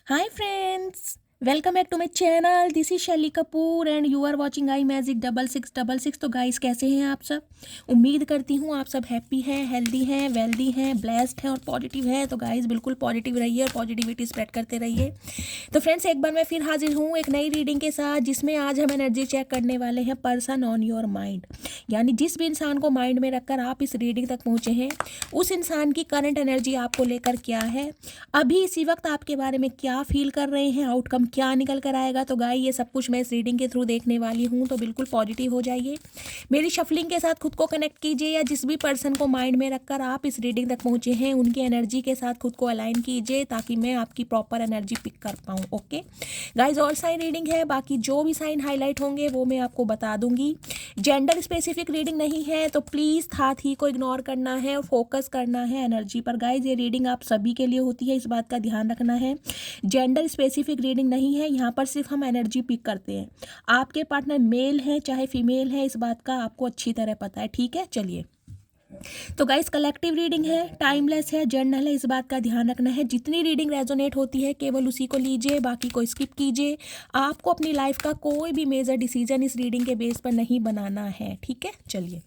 Hi friends, welcome back to my channel. This is Shaili Kapoor and you are watching I magic 6666। तो guys कैसे हैं आप सब? उम्मीद करती हूँ आप सब हैप्पी हैं, हेल्दी हैं, वेल्दी हैं, ब्लेस्ड हैं और पॉजिटिव हैं। तो गाइस बिल्कुल पॉजिटिव रहिए और पॉजिटिविटी स्प्रेड करते रहिए। तो फ्रेंड्स एक बार मैं फिर हाजिर हूँ एक नई रीडिंग के साथ, जिसमें आज हम एनर्जी चेक करने वाले हैं पर्सन ऑन योर माइंड। यानी जिस भी इंसान को माइंड में रखकर आप इस रीडिंग तक पहुँचे हैं, उस इंसान की करंट एनर्जी आपको लेकर क्या है, अभी इसी वक्त आपके बारे में क्या फील कर रहे हैं, आउटकम क्या निकल कर आएगा। तो गाइस ये सब कुछ मैं इस रीडिंग के थ्रू देखने वाली हूँ, तो बिल्कुल पॉजिटिव हो जाइए। मेरी शफलिंग के साथ खुद को कनेक्ट कीजिए, या जिस भी पर्सन को माइंड में रखकर आप इस रीडिंग तक पहुँचे हैं उनकी एनर्जी के साथ खुद को अलाइन कीजिए, ताकि मैं आपकी प्रॉपर एनर्जी पिक कर पाऊँ। ओके गाइज, और साइन रीडिंग है, बाकी जो भी साइन हाईलाइट होंगे वो मैं आपको बता दूंगी। जेंडर स्पेसिफिक रीडिंग नहीं है, तो प्लीज़ हाथ ही को इग्नोर करना है और फोकस करना है एनर्जी पर। गाइज ये रीडिंग आप सभी के लिए होती है, इस बात का ध्यान रखना है। जेंडर स्पेसिफिक रीडिंग नहीं है, यहाँ पर सिर्फ हम एनर्जी पिक करते हैं। आपके पार्टनर मेल है चाहे फीमेल है, इस बात का आपको अच्छी तरह पता है, ठीक है। चलिए, तो गाइस कलेक्टिव रीडिंग है, टाइमलेस है, जर्नल है, इस बात का ध्यान रखना है। जितनी रीडिंग रेजोनेट होती है केवल उसी को लीजिए, बाकी को स्किप कीजिए। आपको अपनी लाइफ का कोई भी मेजर डिसीजन इस रीडिंग के बेस पर नहीं बनाना है, ठीक है। चलिए,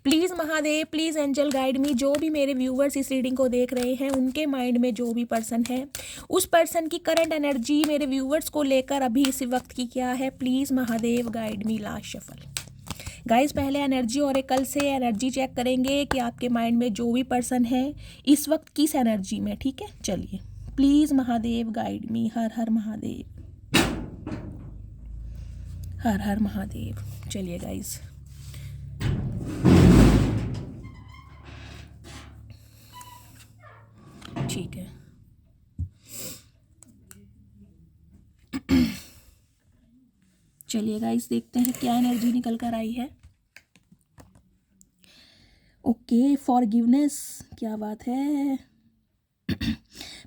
please Mahadev, please angel guide me. जो भी मेरे व्यूवर्स इस रीडिंग को देख रहे हैं, उनके माइंड में जो भी पर्सन है, उस पर्सन की करंट एनर्जी मेरे व्यूवर्स को लेकर अभी इस वक्त की क्या है, please Mahadev guide me. Last shuffle. Guys पहले एनर्जी ओरेकल से एनर्जी चेक करेंगे कि आपके माइंड में जो भी पर्सन है इस वक्त किस एनर्जी में, ठीक है। चलिए, प्लीज़ महादेव गाइड मी। हर हर महादेव, हर हर महादेव। चलिए गाइस, ठीक है। चलिए गाइस, देखते हैं क्या एनर्जी निकल कर आई है। ओके, फॉरगिवनेस, क्या बात है।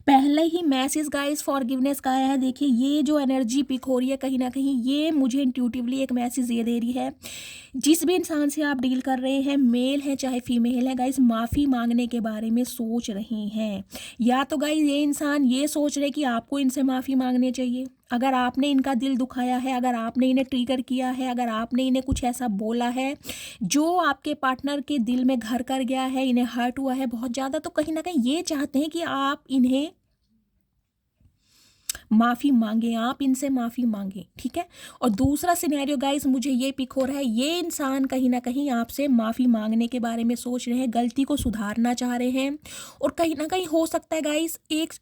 पहले ही मैसेज गाइस फॉरगिवनेस का आया है। देखिए ये जो एनर्जी पिक हो रही है, कहीं ना कहीं ये मुझे इंट्यूटिवली एक मैसेज ये दे रही है, जिस भी इंसान से आप डील कर रहे हैं, मेल है चाहे फीमेल है, गाइस माफ़ी मांगने के बारे में सोच रहे हैं। या तो गाइस ये इंसान ये सोच रहे कि आपको इनसे माफ़ी मांगनी चाहिए, अगर आपने इनका दिल दुखाया है, अगर आपने इन्हें ट्रिगर किया है, अगर आपने इन्हें कुछ ऐसा बोला है जो आपके पार्टनर के दिल में घर कर गया है, इन्हें हर्ट हुआ है बहुत ज़्यादा, तो कहीं ना कहीं ये चाहते हैं कि आप इन्हें माफ़ी मांगे, आप इनसे माफ़ी मांगे, ठीक है। और दूसरा सिनेरियो गाइस मुझे ये पिक हो रहा है, ये इंसान कहीं ना कहीं आपसे माफ़ी मांगने के बारे में सोच रहे हैं, गलती को सुधारना चाह रहे हैं। और कहीं ना कहीं हो सकता है गाइस एक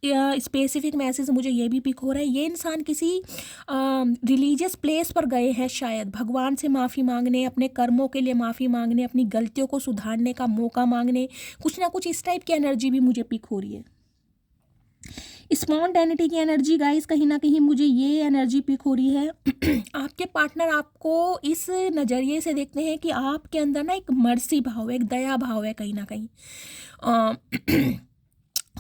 स्पेसिफिक मैसेज मुझे ये भी पिक हो रहा है, ये इंसान किसी रिलीजियस प्लेस पर गए हैं, शायद भगवान से माफ़ी मांगने, अपने कर्मों के लिए माफ़ी मांगने, अपनी गलतियों को सुधारने का मौका मांगने, कुछ ना कुछ इस टाइप की एनर्जी भी मुझे पिक हो रही है। स्पॉन्टेनिटी की एनर्जी गाइस, कहीं ना कहीं मुझे ये एनर्जी पिक हो रही है। आपके पार्टनर आपको इस नज़रिए से देखते हैं कि आपके अंदर ना एक मर्सी भाव है, एक दया भाव है, कहीं ना कहीं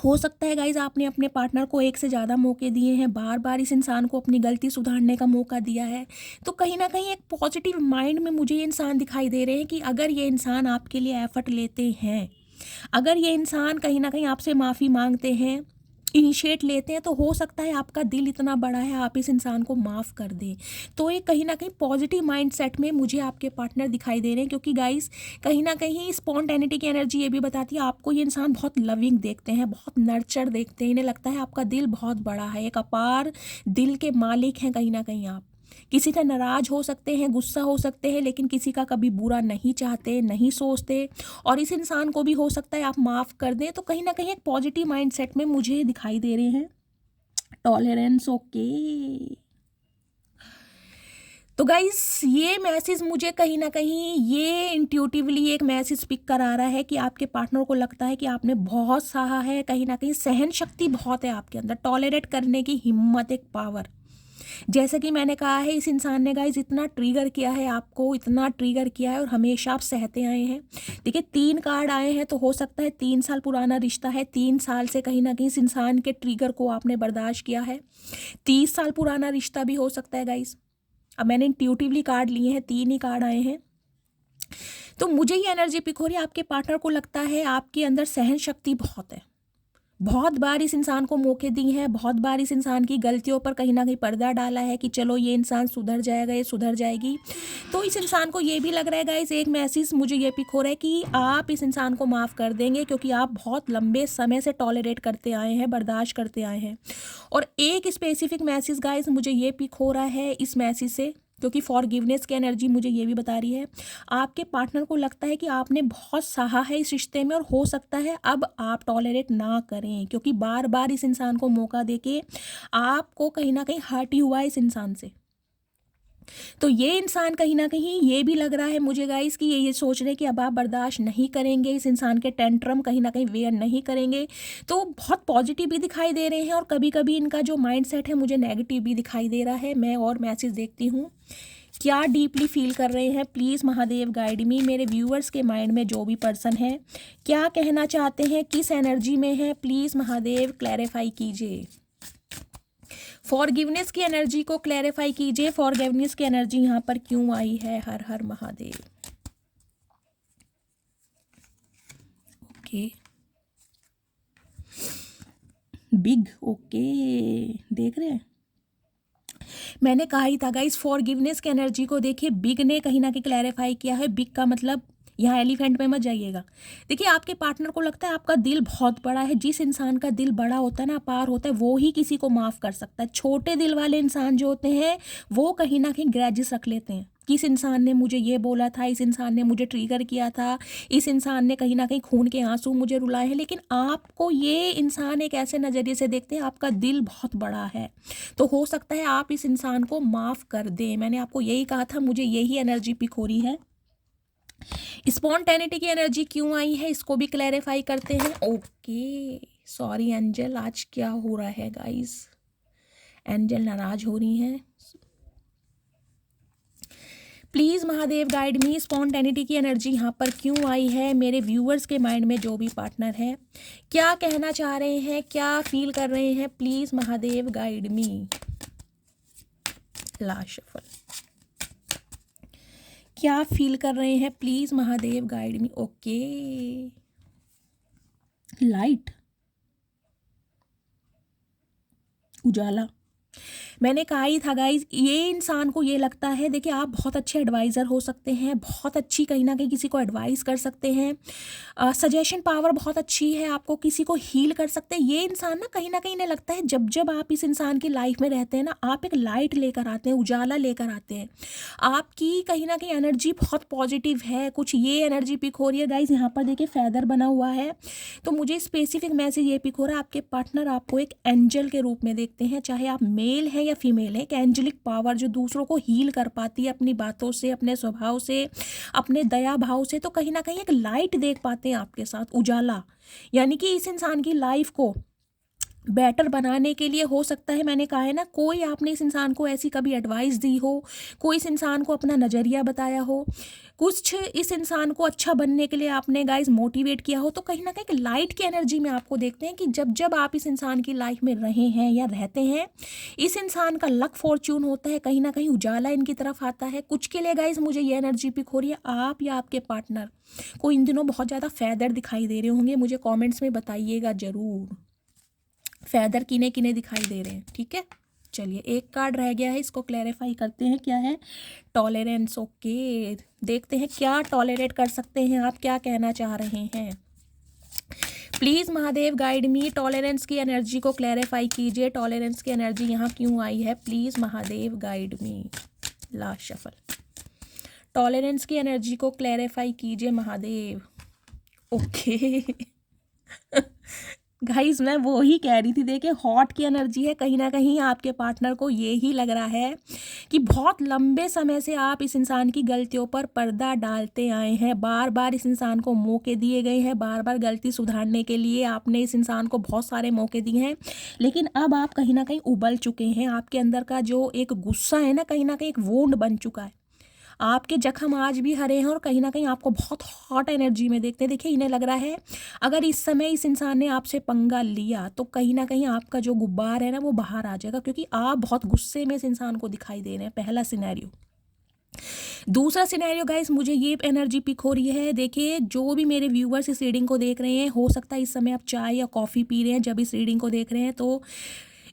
हो सकता है गाइज आपने अपने पार्टनर को एक से ज़्यादा मौके दिए हैं, बार बार इस इंसान को अपनी गलती सुधारने का मौका दिया है। तो कहीं ना कहीं एक पॉजिटिव माइंड में मुझे ये इंसान दिखाई दे रहे हैं कि अगर ये इंसान आपके लिए एफर्ट लेते हैं, अगर ये इंसान कहीं ना कहीं आपसे माफ़ी मांगते हैं, इनिशिएट लेते हैं, तो हो सकता है आपका दिल इतना बड़ा है आप इस इंसान को माफ़ कर दें। तो ये कहीं ना कहीं पॉजिटिव माइंड सेट में मुझे आपके पार्टनर दिखाई दे रहे हैं, क्योंकि गाइस कहीं ना कहीं स्पॉन्टेनिटी की एनर्जी ये भी बताती है आपको ये इंसान बहुत लविंग देखते हैं, बहुत नर्चर देखते हैं, इन्हें लगता है आपका दिल बहुत बड़ा है, एक अपार दिल के मालिक हैं कहीं ना कहीं आप। किसी से नाराज हो सकते हैं, गुस्सा हो सकते हैं, लेकिन किसी का कभी बुरा नहीं चाहते, नहीं सोचते, और इस इंसान को भी हो सकता है आप माफ़ कर दें। तो कहीं ना कहीं एक पॉजिटिव माइंडसेट में मुझे दिखाई दे रहे हैं। Tolerance, okay. तो गाइस ये मैसेज मुझे कहीं ना कहीं ये इंट्यूटिवली एक मैसेज पिक करा रहा है कि आपके पार्टनर को लगता है कि आपने बहुत सहा है, कहीं ना कहीं सहन शक्ति बहुत है आपके अंदर, टॉलरेट करने की हिम्मत, एक पावर। जैसे कि मैंने कहा है, इस इंसान ने गाइस इतना ट्रिगर किया है आपको, इतना ट्रिगर किया है, और हमेशा आप सहते आए हैं। देखिए 3 कार्ड आए हैं, तो हो सकता है 3 साल पुराना रिश्ता है, 3 साल से कहीं ना कहीं इस इंसान के ट्रिगर को आपने बर्दाश्त किया है। 30 साल पुराना रिश्ता भी हो सकता है गाइस। अब मैंने इंट्यूटिवली कार्ड लिए हैं, 3 ही कार्ड आए हैं। तो मुझे ये एनर्जी पिक हो रही है, आपके पार्टनर को लगता है आपके अंदर सहन शक्ति बहुत है, बहुत बार इस इंसान को मौके दी हैं, बहुत बार इस इंसान की गलतियों पर कहीं ना कहीं पर्दा डाला है कि चलो ये इंसान सुधर जाएगा, ये सुधर जाएगी। तो इस इंसान को ये भी लग रहा है गाइस, एक मैसेज मुझे ये पिक हो रहा है कि आप इस इंसान को माफ़ कर देंगे, क्योंकि आप बहुत लंबे समय से टॉलरेट करते आए हैं, बर्दाश्त करते आए हैं। और एक स्पेसिफिक मैसेज गाइस मुझे ये पिक हो रहा है इस मैसेज से, क्योंकि फॉरगिवनेस की एनर्जी मुझे ये भी बता रही है आपके पार्टनर को लगता है कि आपने बहुत सहा है इस रिश्ते में, और हो सकता है अब आप टॉलरेट ना करें, क्योंकि बार बार इस इंसान को मौका देके आपको कहीं ना कहीं हर्ट ही हुआ है इस इंसान से। तो ये इंसान कहीं ना कहीं ये भी लग रहा है मुझे गाइस कि ये सोच रहे हैं कि अब आप बर्दाश्त नहीं करेंगे, इस इंसान के टेंट्रम कहीं ना कहीं वेयर नहीं करेंगे। तो बहुत पॉजिटिव भी दिखाई दे रहे हैं, और कभी कभी इनका जो माइंडसेट है मुझे नेगेटिव भी दिखाई दे रहा है। मैं और मैसेज देखती हूँ क्या डीपली फील कर रहे हैं। Please Mahadev guide me. मेरे व्यूअर्स के माइंड में जो भी पर्सन है क्या कहना चाहते हैं, किस एनर्जी में है, प्लीज़ महादेव क्लैरिफाई कीजिए। फॉरगिवनेस की एनर्जी को क्लैरिफाई कीजिए। फॉरगिवनेस की एनर्जी यहाँ पर क्यों आई है। हर हर महादेव। ओके, बिग, ओके, देख रहे हैं मैंने कहा ही था गाइस, फॉरगिवनेस की एनर्जी को देखिए, बिग ने कहीं ना कहीं क्लैरिफाई किया है। बिग का मतलब यहाँ एलिफेंट में मत जाइएगा। देखिए आपके पार्टनर को लगता है आपका दिल बहुत बड़ा है। जिस इंसान का दिल बड़ा होता है ना, अपार होता है, वो ही किसी को माफ़ कर सकता है। छोटे दिल वाले इंसान जो होते हैं वो कहीं ना कहीं ग्रजेस रख लेते हैं कि इस इंसान ने मुझे ये बोला था, इस इंसान ने मुझे ट्रिगर किया था, इस इंसान ने कहीं ना कहीं खून के आंसू मुझे रुलाए हैं। लेकिन आपको ये इंसान एक ऐसे नज़रिए से देखते हैं, आपका दिल बहुत बड़ा है, तो हो सकता है आप इस इंसान को माफ़ कर दें। मैंने आपको यही कहा था, मुझे यही एनर्जी पिक हो रही है। स्पॉन्टेनिटी की एनर्जी क्यों आई है इसको भी क्लैरिफाई करते हैं। ओके, सॉरी एंजल, आज क्या हो रहा है गाइस, एंजल नाराज हो रही हैं। Please Mahadev guide me. Spontaneity की एनर्जी यहाँ पर क्यों आई है। मेरे व्यूअर्स के माइंड में जो भी पार्टनर है क्या कहना चाह रहे हैं, क्या फील कर रहे हैं, please Mahadev guide me. Last shuffle, क्या फील कर रहे हैं, please Mahadev guide me. Okay, light, उजाला। मैंने कहा ही था गाइज, ये इंसान को ये लगता है, देखिए आप बहुत अच्छे एडवाइज़र हो सकते हैं, बहुत अच्छी कहीं ना कहीं किसी को एडवाइस कर सकते हैं, सजेशन पावर बहुत अच्छी है, आपको किसी को हील कर सकते हैं। ये इंसान ना कहीं इन्हें लगता है जब जब आप इस इंसान की लाइफ में रहते हैं ना, आप एक लाइट लेकर आते हैं, उजाला लेकर आते हैं। आपकी कहीं ना कहीं एनर्जी बहुत पॉजिटिव है। कुछ ये एनर्जी पिक हो रही है गाइज। यहाँ पर देखिए फेदर बना हुआ है, तो मुझे स्पेसिफिक मैसेज ये पिक हो रहा है, आपके पार्टनर आपको एक एंजल के रूप में देखते हैं, चाहे आप मेल हैं या फीमेल है। एक एंजेलिक पावर जो दूसरों को हील कर पाती है अपनी बातों से, अपने स्वभाव से, अपने दया भाव से। तो कहीं ना कहीं एक लाइट देख पाते हैं आपके साथ, उजाला। यानी कि इस इंसान की लाइफ को बेटर बनाने के लिए हो सकता है, मैंने कहा है ना, कोई आपने इस इंसान को ऐसी कभी एडवाइस दी हो, कोई इस इंसान को अपना नज़रिया बताया हो, कुछ इस इंसान को अच्छा बनने के लिए आपने गाइस मोटिवेट किया हो। तो कहीं ना कहीं लाइट की एनर्जी में आपको देखते हैं कि जब जब आप इस इंसान की लाइफ में रहे हैं या रहते हैं, इस इंसान का लक फॉर्च्यून होता है, कहीं ना कहीं उजाला इनकी तरफ आता है। कुछ के लिए गाइस मुझे ये एनर्जी पिक हो रही है, आप या आपके पार्टनर को इन दिनों बहुत ज़्यादा फेदर दिखाई दे रहे होंगे। मुझे कॉमेंट्स में बताइएगा ज़रूर, फेदर किने किने दिखाई दे रहे हैं। ठीक है, चलिए एक कार्ड रह गया है, इसको क्लैरिफाई करते हैं क्या है। टॉलरेंस, ओके, देखते हैं क्या टॉलरेट कर सकते हैं आप, क्या कहना चाह रहे हैं। Please Mahadev guide me. Tolerance की एनर्जी को क्लैरिफाई कीजिए। टॉलरेंस की एनर्जी यहाँ क्यों आई है, please Mahadev guide me. Last shuffle, tolerance की एनर्जी को क्लैरिफाई कीजिए महादेव। ओके गाइस, मैं वो ही कह रही थी, देखिए हॉट की एनर्जी है। कहीं ना कहीं आपके पार्टनर को ये ही लग रहा है कि बहुत लंबे समय से आप इस इंसान की गलतियों पर पर्दा डालते आए हैं, बार बार इस इंसान को मौके दिए गए हैं, बार बार गलती सुधारने के लिए आपने इस इंसान को बहुत सारे मौके दिए हैं। लेकिन अब आप कहीं ना कहीं उबल चुके हैं। आपके अंदर का जो एक गुस्सा है ना कहीं एक वोंड बन चुका है। आपके जख्म आज भी हरे हैं और कहीं ना कहीं आपको बहुत हॉट एनर्जी में देखते हैं। देखिए इन्हें लग रहा है अगर इस समय इस इंसान ने आपसे पंगा लिया तो कहीं ना कहीं आपका जो गुब्बार है ना वो बाहर आ जाएगा, क्योंकि आप बहुत गुस्से में इस इंसान को दिखाई दे रहे हैं। पहला सिनेरियो। दूसरा सिनेरियो गाइस, मुझे ये एनर्जी पिक हो रही है। देखिए, जो भी मेरे व्यूवर्स इस रीडिंग को देख रहे हैं, हो सकता है इस समय आप चाय या कॉफ़ी पी रहे हैं जब इस रीडिंग को देख रहे हैं, तो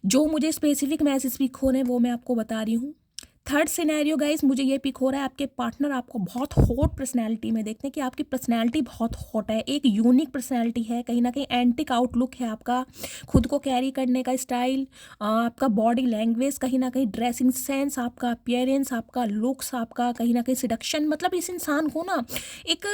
जो मुझे स्पेसिफिक मैसेज पिक हो रहे हैं वो मैं आपको बता रही हूँ। थर्ड सिनेरियो गाइस, मुझे ये पिक हो रहा है आपके पार्टनर आपको बहुत हॉट पर्सनैलिटी में देखते हैं कि आपकी पर्सनैलिटी बहुत हॉट है, एक यूनिक पर्सनैलिटी है, कहीं ना कहीं एंटिक आउटलुक है आपका, खुद को कैरी करने का स्टाइल, आपका बॉडी लैंग्वेज, कहीं ना कहीं ड्रेसिंग सेंस, आपका अपीयरेंस, आपका लुक्स, आपका कहीं ना कहीं सिडक्शन, मतलब इस इंसान को ना एक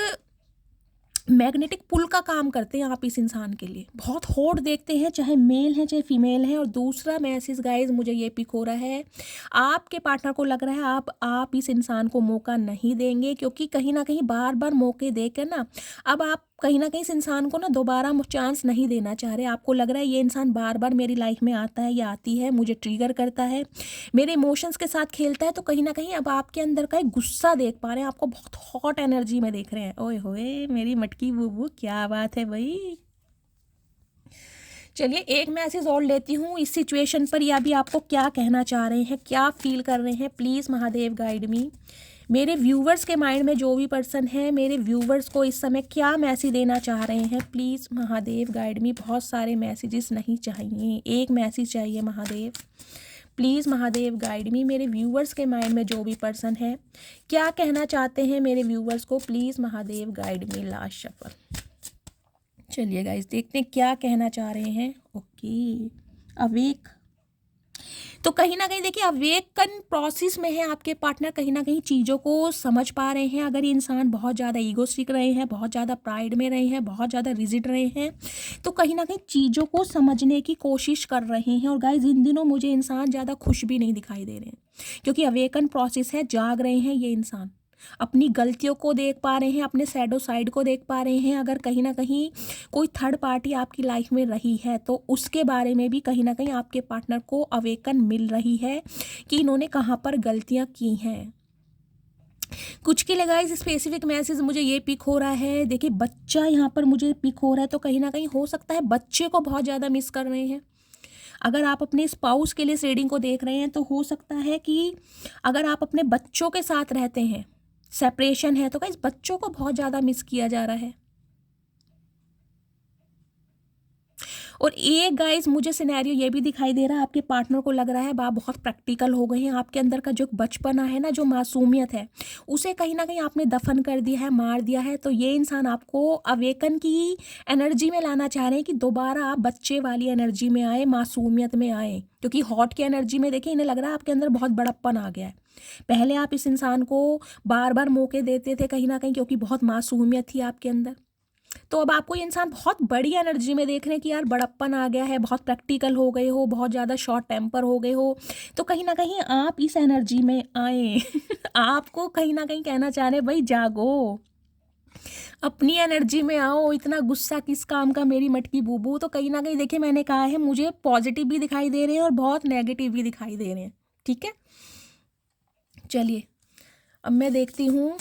मैग्नेटिक पुल का काम करते हैं आप इस इंसान के लिए, बहुत हॉट देखते हैं, चाहे मेल है चाहे फीमेल है। और दूसरा मैसेज गाइज मुझे ये पिक हो रहा है, आपके पार्टनर को लग रहा है आप इस इंसान को मौका नहीं देंगे, क्योंकि कहीं ना कहीं बार बार मौके देकर ना अब आप कहीं ना कहीं इस इंसान को ना दोबारा चांस नहीं देना चाह रहे। आपको लग रहा है ये इंसान बार बार मेरी लाइफ में आता है या आती है, मुझे ट्रिगर करता है, मेरे इमोशंस के साथ खेलता है, तो कहीं ना कहीं अब आपके अंदर का एक गुस्सा देख पा रहे हैं, आपको बहुत हॉट एनर्जी में देख रहे हैं। ओए होए मेरी मटकी बूबू, क्या बात है भाई। चलिए एक मैसेज और लेती हूँ इस सिचुएशन पर, या भी आपको क्या कहना चाह रहे हैं, क्या फील कर रहे हैं, प्लीज़ महादेव गाइड मी। मेरे व्यूवर्स के माइंड में जो भी पर्सन है, मेरे व्यूवर्स को इस समय क्या मैसेज देना चाह रहे हैं, प्लीज़ महादेव गाइड मी। बहुत सारे मैसेजेस नहीं चाहिए, एक मैसेज चाहिए Mahadev, please Mahadev guide me. मेरे व्यूवर्स के माइंड में जो भी पर्सन है, क्या कहना चाहते हैं मेरे व्यूवर्स को, please Mahadev guide me. Last shuffle. चलिए गाइस देखते हैं क्या कहना चाह रहे हैं। ओके, अवेक, तो कहीं ना कहीं देखिए अवेकन प्रोसेस में है आपके पार्टनर, कहीं ना कहीं चीज़ों को समझ पा रहे हैं। अगर ये इंसान बहुत ज़्यादा ईगोस्टिक रहे हैं, बहुत ज़्यादा प्राइड में रहे हैं, बहुत ज़्यादा रिजिड रहे हैं, तो कहीं ना कहीं चीज़ों को समझने की कोशिश कर रहे हैं। और गाइज इन दिनों मुझे इंसान ज़्यादा खुश भी नहीं दिखाई दे रहे हैं, क्योंकि अवेकन प्रोसेस है, जाग रहे हैं ये इंसान, अपनी गलतियों को देख पा रहे हैं, अपने सैडो साइड को देख पा रहे हैं। अगर कहीं ना कहीं कोई थर्ड पार्टी आपकी लाइफ में रही है, तो उसके बारे में भी कहीं ना कहीं आपके पार्टनर को अवेकन मिल रही है कि इन्होंने कहाँ पर गलतियाँ की हैं। कुछ के लिए गाइस स्पेसिफिक मैसेज मुझे ये पिक हो रहा है। देखिए बच्चा यहाँ पर मुझे पिक हो रहा है, तो कहीं ना कहीं हो सकता है बच्चे को बहुत ज़्यादा मिस कर रहे हैं। अगर आप अपने स्पाउस के लिए रीडिंग को देख रहे हैं, तो हो सकता है कि अगर आप अपने बच्चों के साथ रहते हैं, सेपरेशन है, तो गाइस बच्चों को बहुत ज़्यादा मिस किया जा रहा है। और एक गाइस मुझे सिनेरियो ये भी दिखाई दे रहा है, आपके पार्टनर को लग रहा है आप बहुत प्रैक्टिकल हो गए हैं, आपके अंदर का जो बचपना है ना, जो मासूमियत है, उसे कहीं ना कहीं आपने दफन कर दिया है, मार दिया है। तो ये इंसान आपको अवेकन की एनर्जी में लाना चाह रहे हैं कि दोबारा आप बच्चे वाली एनर्जी में आए, मासूमियत में आए, क्योंकि हॉट की एनर्जी में देखिए इन्हें लग रहा है आपके अंदर बहुत बड़प्पन आ गया है। पहले आप इस इंसान को बार बार मौके देते थे कहीं ना कहीं, क्योंकि बहुत मासूमियत थी आपके अंदर, तो अब आपको ये इंसान बहुत बड़ी एनर्जी में देख रहे हैं कि यार बड़प्पन आ गया है, बहुत प्रैक्टिकल हो गए हो, बहुत ज़्यादा शॉर्ट टेम्पर हो गए हो, तो कहीं ना कहीं आप इस एनर्जी में आए आपको कहीं ना कहीं कहना चाह रहे हैं भाई जागो, अपनी एनर्जी में आओ, इतना गुस्सा किस काम का मेरी मटकी बूबू। तो कहीं ना कहीं देखिए मैंने कहा है मुझे पॉजिटिव भी दिखाई दे रहे हैं और बहुत नेगेटिव भी दिखाई दे रहे हैं, ठीक है। चलिए अब मैं देखती हूँ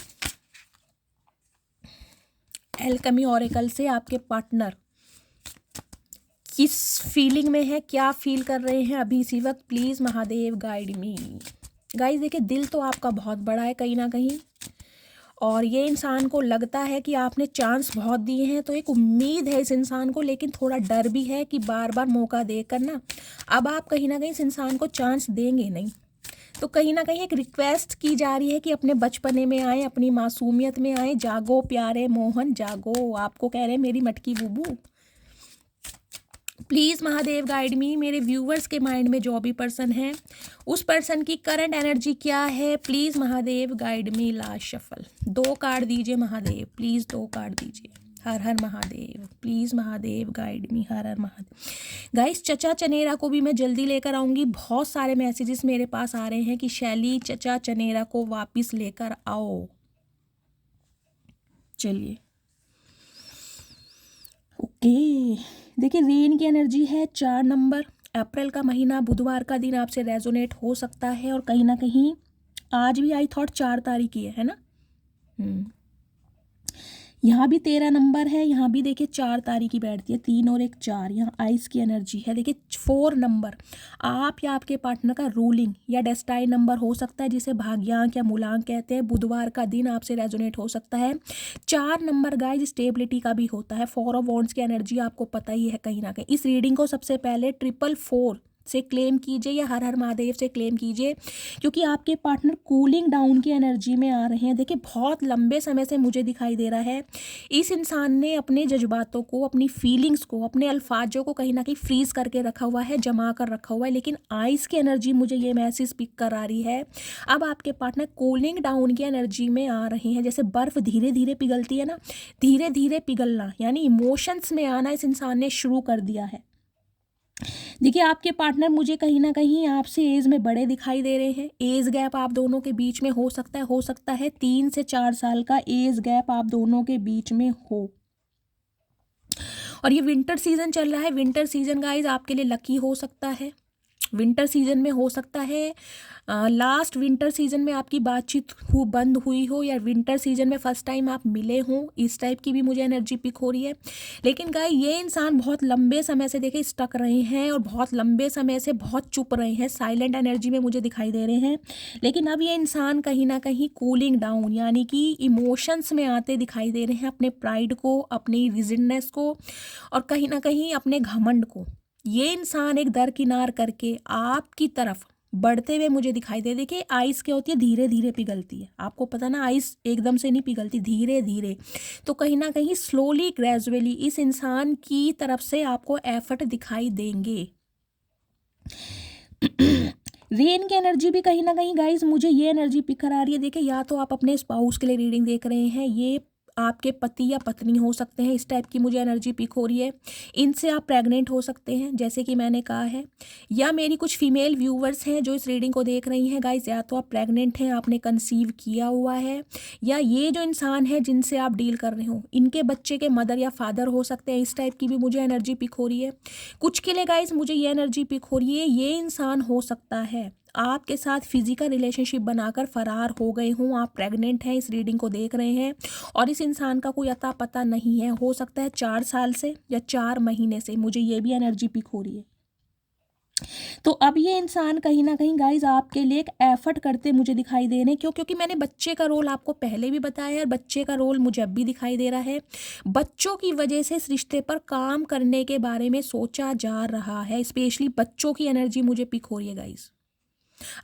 एल्केमी ऑरेकल से आपके पार्टनर किस फीलिंग में है, क्या फील कर रहे हैं अभी इसी वक्त, please Mahadev guide me. Guys देखिए दिल तो आपका बहुत बड़ा है कहीं ना कहीं, और ये इंसान को लगता है कि आपने चांस बहुत दिए हैं, तो एक उम्मीद है इस इंसान को, लेकिन थोड़ा डर भी है कि बार बार मौका देकर ना अब आप कहीं ना कहीं इस इंसान को चांस देंगे नहीं। तो कहीं ना कहीं एक रिक्वेस्ट की जा रही है कि अपने बचपने में आए, अपनी मासूमियत में आए, जागो प्यारे मोहन जागो, आपको कह रहे हैं मेरी मटकी बूबू। Please Mahadev guide me. मेरे व्यूवर्स के माइंड में जो भी पर्सन है, उस पर्सन की करंट एनर्जी क्या है, please Mahadev guide me. Last shuffle, 2 card दीजिए महादेव, प्लीज़ 2 कार्ड दीजिए। हर हर Mahadev, please Mahadev guide me, हर हर महादेव। गाइस चचा चनेरा को भी मैं जल्दी लेकर आऊँगी, बहुत सारे मैसेजेस मेरे पास आ रहे हैं कि शैली चचा चनेरा को वापस लेकर आओ। चलिए ओके, देखिए रेन की एनर्जी है 4 नंबर, अप्रैल का महीना, बुधवार का दिन आपसे रेजोनेट हो सकता है, और कहीं ना कहीं आज भी आई थॉट 4 तारीख की है ना। यहाँ भी 13 नंबर है, यहाँ भी देखिए 4 तारीख की बैठती है, 3 और 1 4। यहाँ आइस की एनर्जी है, देखिए 4 नंबर आप या आपके पार्टनर का रूलिंग या डेस्टाइन नंबर हो सकता है, जिसे भाग्यांक या मूलांक कहते हैं। बुधवार का दिन आपसे रेजोनेट हो सकता है। 4 नंबर गाइज स्टेबिलिटी का भी होता है। 4 ऑफ वॉन्ड्स की एनर्जी आपको पता ही है कहीं ना कहीं। इस रीडिंग को सबसे पहले 444 से क्लेम कीजिए या हर हर महादेव से क्लेम कीजिए, क्योंकि आपके पार्टनर कूलिंग डाउन की एनर्जी में आ रहे हैं। देखिए बहुत लंबे समय से मुझे दिखाई दे रहा है इस इंसान ने अपने जज्बातों को, अपनी फीलिंग्स को, अपने अल्फाजों को कहीं ना कहीं फ्रीज करके रखा हुआ है, जमा कर रखा हुआ है। लेकिन आइस की एनर्जी मुझे ये मैसेज पिक कर आ रही है, अब आपके पार्टनर कूलिंग डाउन की एनर्जी में आ रहे हैं। जैसे बर्फ धीरे धीरे पिघलती है ना, धीरे धीरे पिघलना यानी इमोशंस में आना इस इंसान ने शुरू कर दिया है। देखिए आपके पार्टनर मुझे कहीं ना कहीं आपसे एज में बड़े दिखाई दे रहे हैं। एज गैप आप दोनों के बीच में हो सकता है 3 से 4 साल का एज गैप आप दोनों के बीच में हो। और ये विंटर सीजन चल रहा है। विंटर सीजन गाइज आपके लिए लकी हो सकता है। विंटर सीजन में हो सकता है लास्ट विंटर सीजन में आपकी बातचीत बंद हुई हो, या विंटर सीजन में फर्स्ट टाइम आप मिले हों। इस टाइप की भी मुझे एनर्जी पिक हो रही है। लेकिन गाइस ये इंसान बहुत लंबे समय से देखिए स्टक रहे हैं और बहुत लंबे समय से बहुत चुप रहे हैं, साइलेंट एनर्जी में मुझे दिखाई दे रहे हैं। लेकिन अब ये इंसान कहीं ना कहीं कूलिंग डाउन यानी कि इमोशंस में आते दिखाई दे रहे हैं, अपने प्राइड को, अपनी रिजिडनेस को और कहीं ना कहीं अपने घमंड को। ये इंसान एक दरकिनार करके आपकी तरफ बढ़ते हुए मुझे दिखाई दे। देखिए आइस क्या होती है, धीरे धीरे पिघलती है। आपको पता ना आइस एकदम से नहीं पिघलती, धीरे धीरे। तो कहीं ना कहीं स्लोली ग्रेजुअली इस इंसान की तरफ से आपको एफर्ट दिखाई देंगे। रेन की एनर्जी भी कहीं ना कहीं गाइस मुझे ये एनर्जी पिक करा रही है। देखिए या तो आप अपने स्पाउस के लिए रीडिंग देख रहे हैं, ये आपके पति या पत्नी हो सकते हैं, इस टाइप की मुझे एनर्जी पिक हो रही है। इनसे आप प्रेग्नेंट हो सकते हैं जैसे कि मैंने कहा है, या मेरी कुछ फीमेल व्यूवर्स हैं जो इस रीडिंग को देख रही हैं गाइस, या तो आप प्रेग्नेंट हैं, आपने कंसीव किया हुआ है, या ये जो इंसान है जिनसे आप डील कर रहे हो इनके बच्चे के मदर या फादर हो सकते हैं। इस टाइप की भी मुझे एनर्जी पिक हो रही है। कुछ के लिए गाइस मुझे ये एनर्जी पिक हो रही है, ये इंसान हो सकता है आपके साथ फिजिकल रिलेशनशिप बनाकर फरार हो गए हों। आप प्रेग्नेंट हैं, इस रीडिंग को देख रहे हैं और इस इंसान का कोई अता पता नहीं है। हो सकता है 4 साल से या 4 महीने से, मुझे ये भी एनर्जी पिक हो रही है। तो अब ये इंसान कहीं ना कहीं गाइज आपके लिए एक एफर्ट करते मुझे दिखाई दे रहे हैं। क्यों? क्योंकि मैंने बच्चे का रोल आपको पहले भी बताया है और बच्चे का रोल मुझे अब भी दिखाई दे रहा है। बच्चों की वजह से इस रिश्ते पर काम करने के बारे में सोचा जा रहा है। स्पेशली बच्चों की एनर्जी मुझे पिक हो रही है गाइज।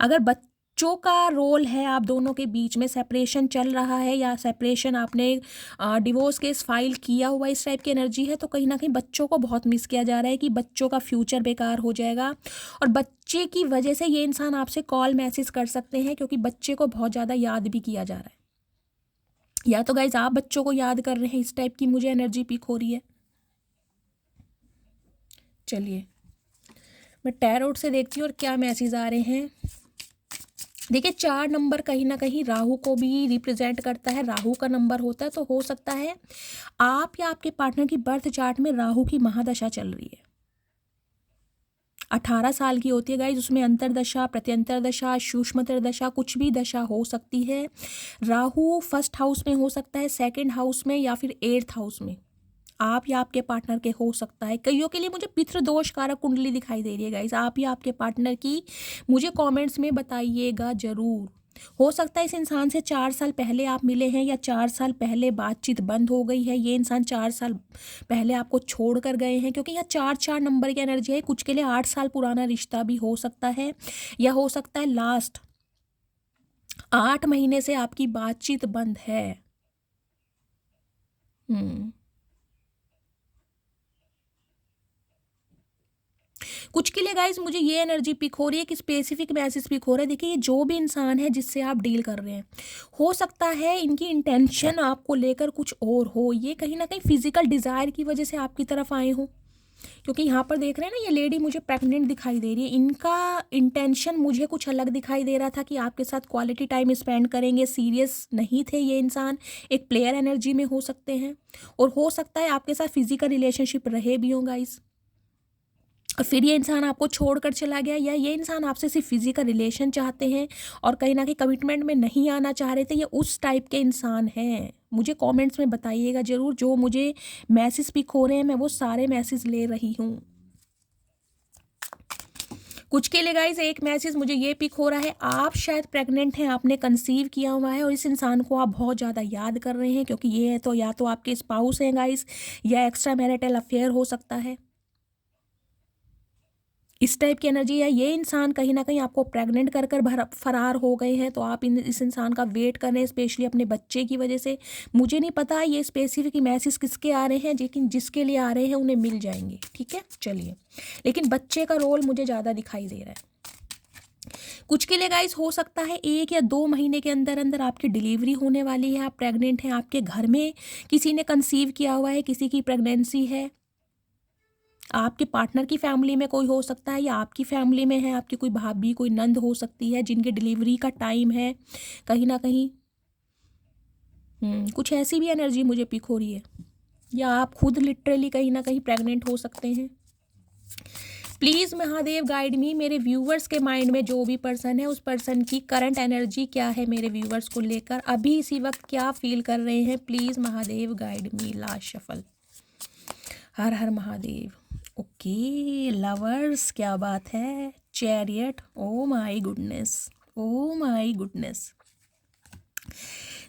अगर बच्चों का रोल है, आप दोनों के बीच में सेपरेशन चल रहा है या सेपरेशन आपने डिवोर्स केस फाइल किया हुआ, इस टाइप की एनर्जी है, तो कहीं ना कहीं बच्चों को बहुत मिस किया जा रहा है कि बच्चों का फ्यूचर बेकार हो जाएगा। और बच्चे की वजह से ये इंसान आपसे कॉल मैसेज कर सकते हैं क्योंकि बच्चे को बहुत ज़्यादा याद भी किया जा रहा है, या तो गाइज आप बच्चों को याद कर रहे हैं। इस टाइप की मुझे एनर्जी पिक हो रही है। चलिए मैं टैरोट से देखती हूँ और क्या मैसेज आ रहे हैं। देखिए 4 नंबर कहीं ना कहीं राहु को भी रिप्रेजेंट करता है, राहु का नंबर होता है। तो हो सकता है आप या आपके पार्टनर की बर्थ चार्ट में राहु की महादशा चल रही है। 18 साल की होती है गाइज, उसमें अंतरदशा, प्रत्यंतर दशा, सूक्ष्मतर दशा, कुछ भी दशा हो सकती है। राहु फर्स्ट हाउस में हो सकता है, सेकंड हाउस में, या फिर 8th हाउस में आप या आपके पार्टनर के हो सकता है। कईयों के लिए मुझे पितृदोष कारक कुंडली दिखाई दे रही है गाइज, आप या आपके पार्टनर की। मुझे कमेंट्स में बताइएगा ज़रूर। हो सकता है इस इंसान से 4 साल पहले आप मिले हैं या 4 साल पहले बातचीत बंद हो गई है। ये इंसान 4 साल पहले आपको छोड़ कर गए हैं, क्योंकि यह 4 नंबर की एनर्जी है। कुछ के लिए 8 साल पुराना रिश्ता भी हो सकता है, या हो सकता है लास्ट 8 महीने से आपकी बातचीत बंद है। कुछ के लिए गाइज मुझे ये एनर्जी पिक हो रही है कि स्पेसिफिक मैसेज पिक हो रहा है। देखिए ये जो भी इंसान है जिससे आप डील कर रहे हैं, हो सकता है इनकी इंटेंशन आपको लेकर कुछ और हो। ये कहीं ना कहीं फिजिकल डिज़ायर की वजह से आपकी तरफ आए हो, क्योंकि यहाँ पर देख रहे हैं ना ये लेडी मुझे प्रेग्नेंट दिखाई दे रही है। इनका इंटेंशन मुझे कुछ अलग दिखाई दे रहा था कि आपके साथ क्वालिटी टाइम स्पेंड करेंगे। सीरियस नहीं थे ये इंसान, एक प्लेयर एनर्जी में हो सकते हैं, और हो सकता है आपके साथ फिजिकल रिलेशनशिप रहे भी हों गाइस। और फिर ये इंसान आपको छोड़कर चला गया, या ये इंसान आपसे सिर्फ फिजिकल रिलेशन चाहते हैं और कहीं ना कहीं कमिटमेंट में नहीं आना चाह रहे थे, ये उस टाइप के इंसान हैं। मुझे कमेंट्स में बताइएगा ज़रूर। जो मुझे मैसेज पिक हो रहे हैं मैं वो सारे मैसेज ले रही हूँ। कुछ के लिए गाइस एक मैसेज मुझे ये पिक हो रहा है, आप शायद प्रेग्नेंट हैं, आपने कंसीव किया हुआ है और इस इंसान को आप बहुत ज़्यादा याद कर रहे हैं, क्योंकि ये है तो या तो आपके स्पाउस हैं गाइस, या एक्स्ट्रा मैरिटल अफेयर हो सकता है, इस टाइप की एनर्जी। या ये इंसान कहीं ना कहीं आपको प्रेग्नेंट कर कर फरार हो गए हैं, तो आप इस इंसान का वेट कर रहे हैं, स्पेशली अपने बच्चे की वजह से। मुझे नहीं पता ये स्पेसिफिक मैसेज किसके आ रहे हैं, लेकिन जिसके लिए आ रहे हैं उन्हें मिल जाएंगे, ठीक है। चलिए, लेकिन बच्चे का रोल मुझे ज़्यादा दिखाई दे रहा है। कुछ के लिए गाइस हो सकता है 1 या 2 महीने के अंदर अंदर आपकी डिलीवरी होने वाली है, आप प्रेग्नेंट हैं, आपके घर में किसी ने कंसीव किया हुआ है, किसी की प्रेगनेंसी है, आपके पार्टनर की फैमिली में कोई हो सकता है, या आपकी फैमिली में है, आपकी कोई भाभी कोई नंद हो सकती है जिनके डिलीवरी का टाइम है कहीं ना कहीं। कुछ ऐसी भी एनर्जी मुझे पिक हो रही है, या आप खुद लिटरली कहीं ना कहीं प्रेग्नेंट हो सकते हैं। प्लीज़ महादेव गाइड मी, मेरे व्यूवर्स के माइंड में जो भी पर्सन है उस पर्सन की करंट एनर्जी क्या है, मेरे व्यूवर्स को लेकर अभी इसी वक्त क्या फील कर रहे हैं। Please Mahadev guide me. Last shuffle. हर हर महादेव। ओके लवर्स, क्या बात है। Chariot, oh my goodness, oh my goodness.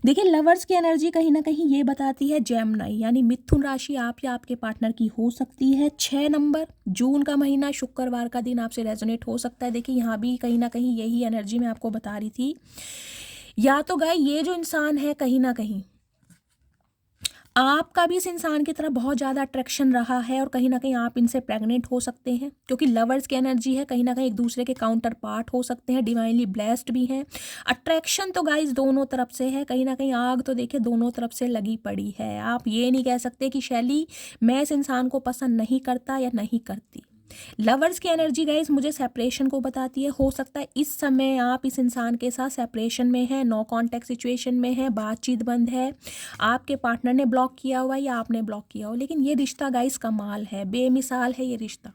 देखिए लवर्स की एनर्जी कहीं ना कहीं ये बताती है जेमिनी यानी मिथुन राशि आप या आपके पार्टनर की हो सकती है। 6 नंबर जून का महीना, शुक्रवार का दिन आपसे रेजोनेट हो सकता है। देखिए यहाँ भी कहीं ना कहीं यही एनर्जी मैं आपको बता रही थी। या तो गाय ये जो इंसान है कहीं ना कहीं आपका भी इस इंसान की तरफ बहुत ज़्यादा अट्रैक्शन रहा है, और कहीं ना कहीं आप इनसे प्रेग्नेंट हो सकते हैं, क्योंकि लवर्स की एनर्जी है, कहीं ना कहीं एक दूसरे के काउंटर पार्ट हो सकते हैं, डिवाइनली ब्लेस्ड भी हैं। अट्रैक्शन तो गाइस दोनों तरफ से है, कहीं ना कहीं आग तो देखिए दोनों तरफ से लगी पड़ी है। आप ये नहीं कह सकते कि शैली मैं इस इंसान को पसंद नहीं करता या नहीं करती। लवर्स की एनर्जी गाइस मुझे सेपरेशन को बताती है। हो सकता है इस समय आप इस इंसान के साथ सेपरेशन में है, नो कांटेक्ट सिचुएशन में है, बातचीत बंद है, आपके पार्टनर ने ब्लॉक किया हुआ है या आपने ब्लॉक किया हो, लेकिन ये रिश्ता गाइस कमाल है, बेमिसाल है ये रिश्ता।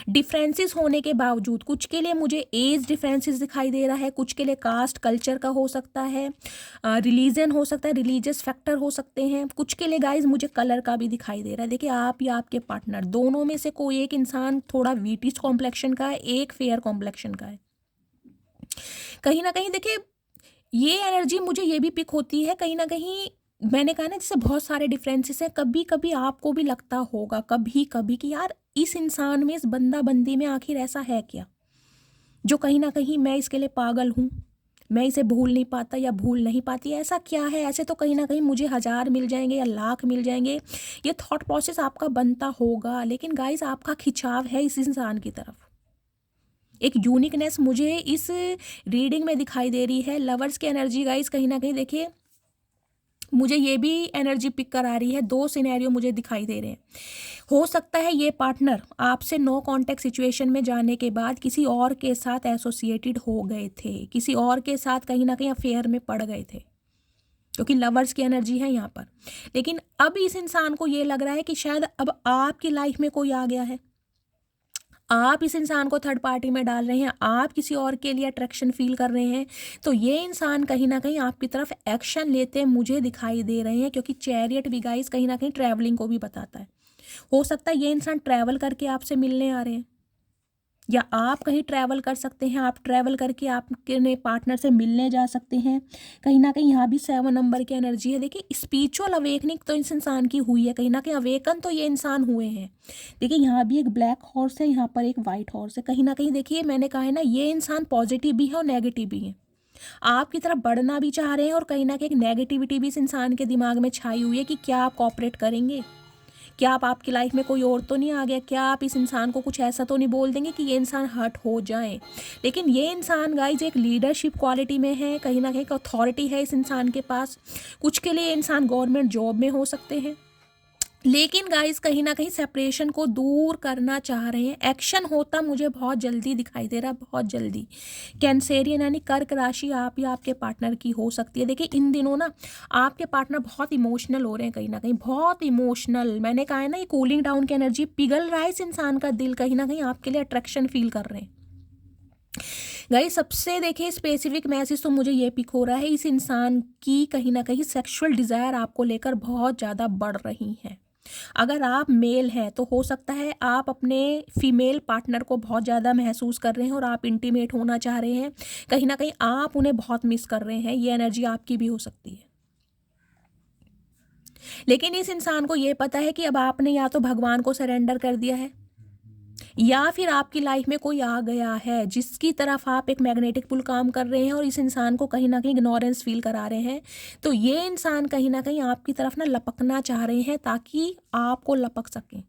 डिफरेंसेस होने के बावजूद कुछ के लिए मुझे एज डिफरेंसेस दिखाई दे रहा है, कुछ के लिए कास्ट कल्चर का हो सकता है, रिलीजन हो सकता है, रिलीजियस फैक्टर हो सकते हैं, कुछ के लिए गाइज मुझे कलर का भी दिखाई दे रहा है। देखिए आप या आपके पार्टनर दोनों में से कोई एक इंसान थोड़ा वीटिश कॉम्प्लेक्शन का है, एक फेयर कॉम्प्लेक्शन का है। कहीं ना कहीं देखिए ये एनर्जी मुझे ये भी पिक होती है, कहीं ना कहीं मैंने कहा ना जैसे बहुत सारे डिफरेंसेस हैं, कभी कभी आपको भी लगता होगा कभी कभी कि यार इस इंसान में, इस बंदा बंदी में आखिर ऐसा है क्या जो कहीं ना कहीं मैं इसके लिए पागल हूँ, मैं इसे भूल नहीं पाता या भूल नहीं पाती, ऐसा क्या है। ऐसे तो कहीं ना कहीं मुझे 1000 मिल जाएंगे या लाख मिल जाएंगे, ये थॉट प्रोसेस आपका बनता होगा, लेकिन गाइस आपका खिंचाव है इस इंसान की तरफ। एक यूनिकनेस मुझे इस रीडिंग में दिखाई दे रही है। लवर्स की एनर्जी गाइस कहीं ना कहीं देखिए मुझे ये भी एनर्जी पिक करा रही है। 2 सिनेरियो मुझे दिखाई दे रहे हैं। हो सकता है ये पार्टनर आपसे नो कांटेक्ट सिचुएशन में जाने के बाद किसी और के साथ एसोसिएटेड हो गए थे, किसी और के साथ कहीं ना कहीं अफेयर में पड़ गए थे, क्योंकि लवर्स की एनर्जी है यहाँ पर। लेकिन अब इस इंसान को ये लग रहा है कि शायद अब आपकी लाइफ में कोई आ गया है, आप इस इंसान को थर्ड पार्टी में डाल रहे हैं, आप किसी और के लिए अट्रैक्शन फील कर रहे हैं, तो ये इंसान कहीं ना कहीं आपकी तरफ एक्शन लेते मुझे दिखाई दे रहे हैं, क्योंकि चैरियट भी गाइस कहीं ना कहीं ट्रैवलिंग को भी बताता है। हो सकता है ये इंसान ट्रैवल करके आपसे मिलने आ रहे हैं, या आप कहीं ट्रैवल कर सकते हैं, आप ट्रैवल करके आपके पार्टनर से मिलने जा सकते हैं। कहीं ना कहीं यहाँ भी 7 नंबर की एनर्जी है। देखिए स्पिरिचुअल अवेकनिंग तो इस इंसान की हुई है, कहीं ना कहीं अवेकन तो ये इंसान हुए हैं। देखिए यहाँ भी एक ब्लैक हॉर्स है, यहाँ पर एक वाइट हॉर्स है। कहीं ना कहीं देखिए मैंने कहा है ना ये इंसान पॉजिटिव भी है और नेगेटिव भी है, आपकी तरफ बढ़ना भी चाह रहे हैं, और कहीं ना कहीं एक नेगेटिविटी भी इस इंसान के दिमाग में छाई हुई है कि क्या आप कॉपरेट करेंगे, क्या आप आपकी लाइफ में कोई और तो नहीं आ गया, क्या आप इस इंसान को कुछ ऐसा तो नहीं बोल देंगे कि ये इंसान हर्ट हो जाए। लेकिन ये इंसान गाइज एक लीडरशिप क्वालिटी में है, कहीं ना कहीं अथॉरिटी है इस इंसान के पास। कुछ के लिए इंसान गवर्नमेंट जॉब में हो सकते हैं, लेकिन गाइस कहीं ना कहीं सेपरेशन को दूर करना चाह रहे हैं। एक्शन होता मुझे बहुत जल्दी दिखाई दे रहा है, बहुत जल्दी। कैंसेरियन यानी कर्क राशि आप या आपके पार्टनर की हो सकती है। देखिए इन दिनों ना आपके पार्टनर बहुत इमोशनल हो रहे हैं, कहीं ना कहीं बहुत इमोशनल। मैंने कहा है ना, ये कूलिंग डाउन की एनर्जी, पिघल रहा है इस इंसान का दिल, कहीं ना कहीं आपके लिए अट्रैक्शन फील कर रहे हैं। गाइस सबसे देखिए स्पेसिफिक मैसेज तो मुझे ये पिक हो रहा है, इस इंसान की कहीं ना कहीं सेक्सुअल डिज़ायर आपको लेकर बहुत ज़्यादा बढ़ रही है। अगर आप मेल हैं तो हो सकता है आप अपने फीमेल पार्टनर को बहुत ज़्यादा महसूस कर रहे हैं और आप इंटीमेट होना चाह रहे हैं। कहीं ना कहीं आप उन्हें बहुत मिस कर रहे हैं, ये एनर्जी आपकी भी हो सकती है। लेकिन इस इंसान को ये पता है कि अब आपने या तो भगवान को सरेंडर कर दिया है, या फिर आपकी लाइफ में कोई आ गया है जिसकी तरफ आप एक मैग्नेटिक पुल काम कर रहे हैं और इस इंसान को कहीं ना कहीं इग्नोरेंस फील करा रहे हैं। तो ये इंसान कहीं ना कहीं आपकी तरफ ना लपकना चाह रहे हैं ताकि आपको लपक सकें।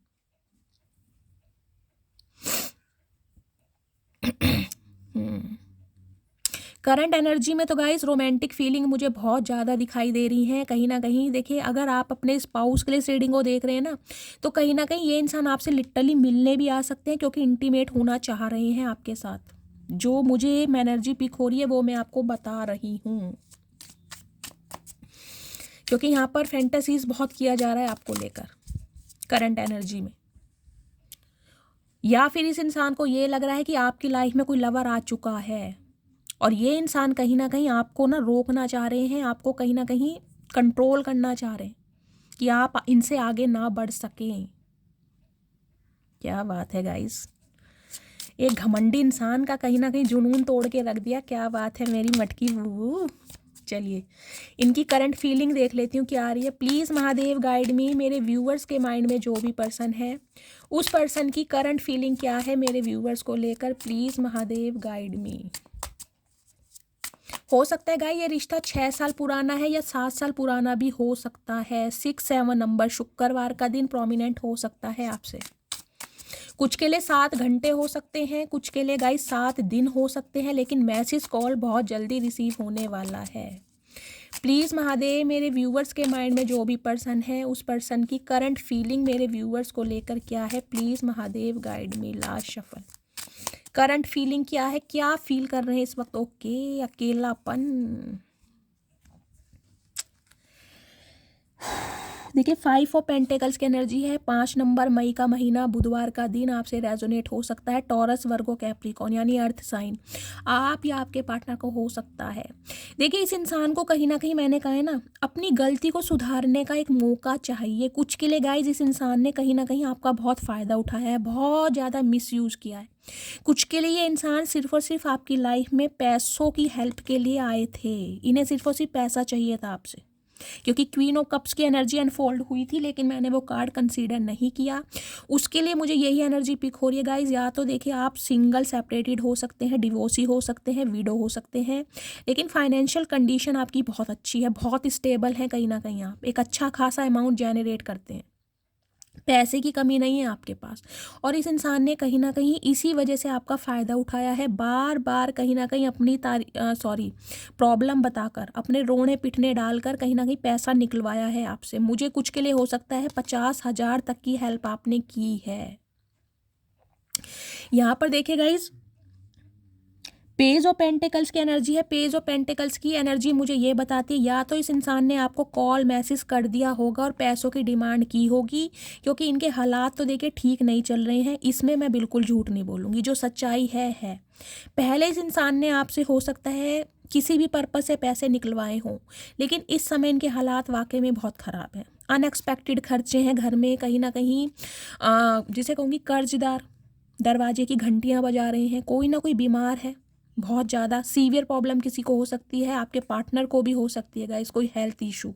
करंट एनर्जी में तो गाइस रोमांटिक फीलिंग मुझे बहुत ज़्यादा दिखाई दे रही हैं। कहीं ना कहीं देखिए, अगर आप अपने स्पाउस के लिए इस रीडिंग को देख रहे हैं ना, तो कहीं ना कहीं ये इंसान आपसे लिटरली मिलने भी आ सकते हैं, क्योंकि इंटीमेट होना चाह रहे हैं आपके साथ। जो मुझे एनर्जी पिक हो रही है वो मैं आपको बता रही हूँ, क्योंकि यहाँ पर फैंटेसीज बहुत किया जा रहा है आपको लेकर करंट एनर्जी में। या फिर इस इंसान को ये लग रहा है कि आपकी लाइफ में कोई लवर आ चुका है और ये इंसान कहीं ना कहीं आपको ना रोकना चाह रहे हैं, आपको कहीं ना कहीं कंट्रोल करना चाह रहे हैं कि आप इनसे आगे ना बढ़ सकें। क्या बात है गाइस, एक घमंडी इंसान का कहीं ना कहीं जुनून तोड़ के रख दिया। क्या बात है मेरी मटकी बूबू। चलिए इनकी करंट फीलिंग देख लेती हूँ क्या आ रही है। प्लीज़ महादेव गाइड मी, मेरे व्यूअर्स के माइंड में जो भी पर्सन है उस पर्सन की करंट फीलिंग क्या है मेरे व्यूअर्स को लेकर। प्लीज़ महादेव गाइड मी। हो सकता है गाइस ये रिश्ता 6 साल पुराना है या 7 साल पुराना भी हो सकता है। 6-7 नंबर शुक्रवार का दिन प्रोमिनेंट हो सकता है आपसे। कुछ के लिए 7 घंटे हो सकते हैं, कुछ के लिए गाइस 7 दिन हो सकते हैं, लेकिन मैसेज कॉल बहुत जल्दी रिसीव होने वाला है। प्लीज़ महादेव मेरे व्यूवर्स के माइंड में जो भी पर्सन है उस पर्सन की करंट फीलिंग मेरे व्यूवर्स को लेकर क्या है। Please Mahadev guide me. Last shuffle, current feeling क्या है, क्या फील कर रहे हैं इस वक्त। ओके, अकेलापन। देखिए 5 ऑफ पेंटिकल्स की एनर्जी है। 5 नंबर, मई का महीना, बुधवार का दिन आपसे रेजोनेट हो सकता है। टॉरस, वर्गो, कैप्रिकॉर्न यानी अर्थ साइन आप या आपके पार्टनर को हो सकता है। देखिए इस इंसान को कहीं ना कहीं मैंने कहा है ना, अपनी गलती को सुधारने का एक मौका चाहिए। कुछ के लिए गाइज इस इंसान ने कहीं ना कहीं आपका बहुत फ़ायदा उठाया है, बहुत ज़्यादा मिसयूज़ किया है। कुछ के लिए ये इंसान सिर्फ और सिर्फ आपकी लाइफ में पैसों की हेल्प के लिए आए थे। इन्हें सिर्फ और सिर्फ पैसा चाहिए था आपसे, क्योंकि क्वीन ऑफ कप्स की एनर्जी अनफोल्ड हुई थी, लेकिन मैंने वो कार्ड कंसीडर नहीं किया। उसके लिए मुझे यही एनर्जी पिक हो रही है गाइज। या तो देखिए आप सिंगल सेपरेटेड हो सकते हैं, डिवोर्सी हो सकते हैं, विडो हो सकते हैं, लेकिन फाइनेंशियल कंडीशन आपकी बहुत अच्छी है, बहुत स्टेबल है। कहीं ना कहीं आप एक अच्छा खासा अमाउंट जनरेट करते हैं, पैसे की कमी नहीं है आपके पास। और इस इंसान ने कहीं ना कहीं इसी वजह से आपका फ़ायदा उठाया है। बार बार कहीं ना कहीं अपनी प्रॉब्लम बताकर, अपने रोने पिटने डालकर कहीं ना कहीं पैसा निकलवाया है आपसे। मुझे कुछ के लिए हो सकता है 50,000 तक की हेल्प आपने की है। यहाँ पर देखिए गाइज पेज ऑफ पेंटिकल्स की एनर्जी है। पेज ऑफ पेंटिकल्स की एनर्जी मुझे ये बताती है या तो इस इंसान ने आपको कॉल मैसेज कर दिया होगा और पैसों की डिमांड की होगी, क्योंकि इनके हालात तो देखिए ठीक नहीं चल रहे हैं। इसमें मैं बिल्कुल झूठ नहीं बोलूँगी, जो सच्चाई है। पहले इस इंसान ने आपसे हो सकता है किसी भी पर्पज़ से पैसे निकलवाए हों, लेकिन इस समय इनके हालात वाकई में बहुत ख़राब हैं। अनएक्सपेक्टेड खर्चे हैं घर में, कहीं ना कहीं जिसे कहूँगी कर्जदार दरवाजे की घंटियाँ बजा रहे हैं। कोई ना कोई बीमार है, बहुत ज़्यादा सीवियर प्रॉब्लम किसी को हो सकती है, आपके पार्टनर को भी हो सकती है गाइस, कोई हेल्थ इशू।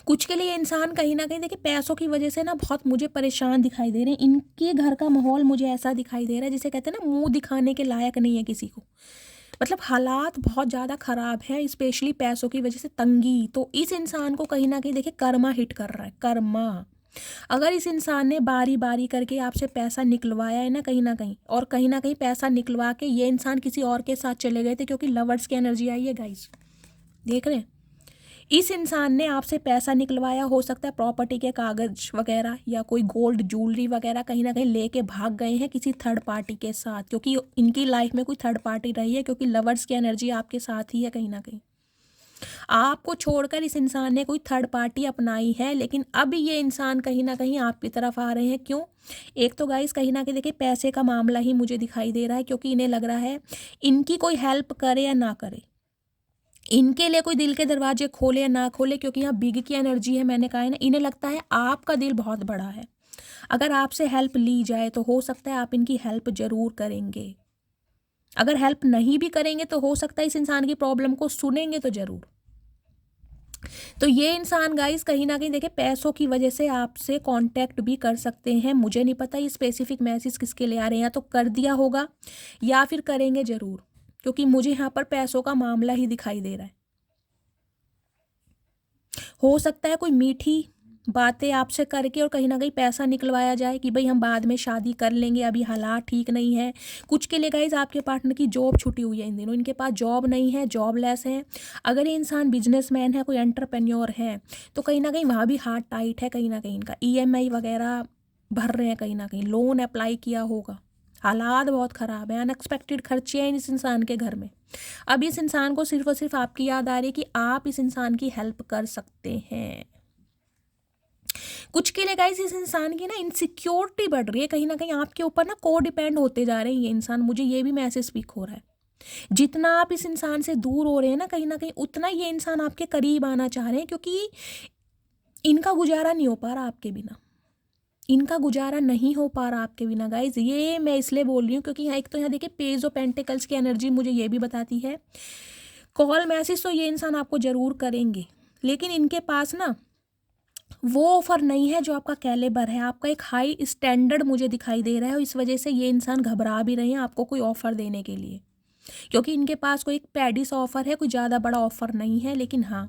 कुछ के लिए इंसान कहीं ना कहीं देखिए पैसों की वजह से ना बहुत मुझे परेशान दिखाई दे रहे हैं। इनके घर का माहौल मुझे ऐसा दिखाई दे रहा है जिसे कहते हैं ना, मुंह दिखाने के लायक नहीं है किसी को। मतलब हालात बहुत ज़्यादा ख़राब है, स्पेशली पैसों की वजह से तंगी। तो इस इंसान को कहीं ना कहीं देखिए कर्मा हिट कर रहा है, कर्मा। अगर इस इंसान ने बारी बारी करके आपसे पैसा निकलवाया है ना कहीं, और कहीं ना कहीं पैसा निकलवा के ये इंसान किसी और के साथ चले गए थे, क्योंकि लवर्स की एनर्जी आई है गाइस, देख रहे हैं। इस इंसान ने आपसे पैसा निकलवाया, हो सकता है प्रॉपर्टी के कागज वगैरह या कोई गोल्ड ज्वेलरी वगैरह कहीं ना कहीं लेके भाग गए हैं किसी थर्ड पार्टी के साथ, क्योंकि इनकी लाइफ में कोई थर्ड पार्टी रही है, क्योंकि लवर्स की एनर्जी आपके साथ ही है। कहीं ना कहीं आपको छोड़कर इस इंसान ने कोई थर्ड पार्टी अपनाई है, लेकिन अब ये इंसान कहीं ना कहीं आपकी तरफ आ रहे हैं। क्यों? एक तो गाइस कहीं ना कहीं देखिए पैसे का मामला ही मुझे दिखाई दे रहा है, क्योंकि इन्हें लग रहा है इनकी कोई हेल्प करे या ना करे, इनके लिए कोई दिल के दरवाजे खोले या ना खोले, क्योंकि यहाँ बिग की एनर्जी है। मैंने कहा है ना, इन्हें लगता है आपका दिल बहुत बड़ा है। अगर आपसे हेल्प ली जाए तो हो सकता है आप इनकी हेल्प जरूर करेंगे। अगर हेल्प नहीं भी करेंगे तो हो सकता है इस इंसान की प्रॉब्लम को सुनेंगे तो जरूर। तो ये इंसान गाइस कहीं ना कहीं देखिए पैसों की वजह से आपसे कांटेक्ट भी कर सकते हैं। मुझे नहीं पता ये स्पेसिफिक मैसेज किसके लिए आ रहे हैं, या तो कर दिया होगा या फिर करेंगे जरूर, क्योंकि मुझे यहाँ पर पैसों का मामला ही दिखाई दे रहा है। हो सकता है कोई मीठी बातें आपसे करके और कहीं ना कहीं पैसा निकलवाया जाए कि भाई हम बाद में शादी कर लेंगे, अभी हालात ठीक नहीं है। कुछ के लिए गाइज आपके पार्टनर की जॉब छुट्टी हुई है इन दिनों, इनके पास जॉब नहीं है, जॉबलेस है। अगर ये इंसान बिजनेसमैन है, कोई एंटरप्रेन्योर है, तो कहीं ना कहीं वहाँ भी हाथ टाइट है। कहीं ना कहीं इनका EMI वगैरह भर रहे हैं, कहीं ना कहीं लोन अप्लाई किया होगा। हालात बहुत ख़राब है, अनएक्सपेक्टेड खर्चे हैं इस इंसान के घर में। अब इस इंसान को सिर्फ और सिर्फ आपकी याद आ रही है कि आप इस इंसान की हेल्प कर सकते हैं। कुछ के लिए गाइस इस इंसान की ना इनसिक्योरिटी बढ़ रही है, कहीं ना कहीं आपके ऊपर ना को डिपेंड होते जा रहे हैं ये इंसान। मुझे ये भी मैसेज स्पीक हो रहा है, जितना आप इस इंसान से दूर हो रहे हैं ना कहीं उतना ये इंसान आपके करीब आना चाह रहे हैं, क्योंकि इनका गुजारा नहीं हो पा रहा आपके बिना। इनका गुजारा नहीं हो पा रहा आपके बिना गाइज। ये मैं इसलिए बोल रही हूँ क्योंकि यहाँ एक तो यहाँ देखिए पेज ऑफ पेंटिकल्स की एनर्जी मुझे ये भी बताती है कॉल मैसेज तो ये इंसान आपको ज़रूर करेंगे, लेकिन इनके पास ना वो ऑफर नहीं है जो आपका कैलिबर है। आपका एक हाई स्टैंडर्ड मुझे दिखाई दे रहा है, और इस वजह से ये इंसान घबरा भी रहे हैं आपको कोई ऑफर देने के लिए, क्योंकि इनके पास कोई एक पैडिस ऑफर है, कोई ज़्यादा बड़ा ऑफर नहीं है। लेकिन हाँ,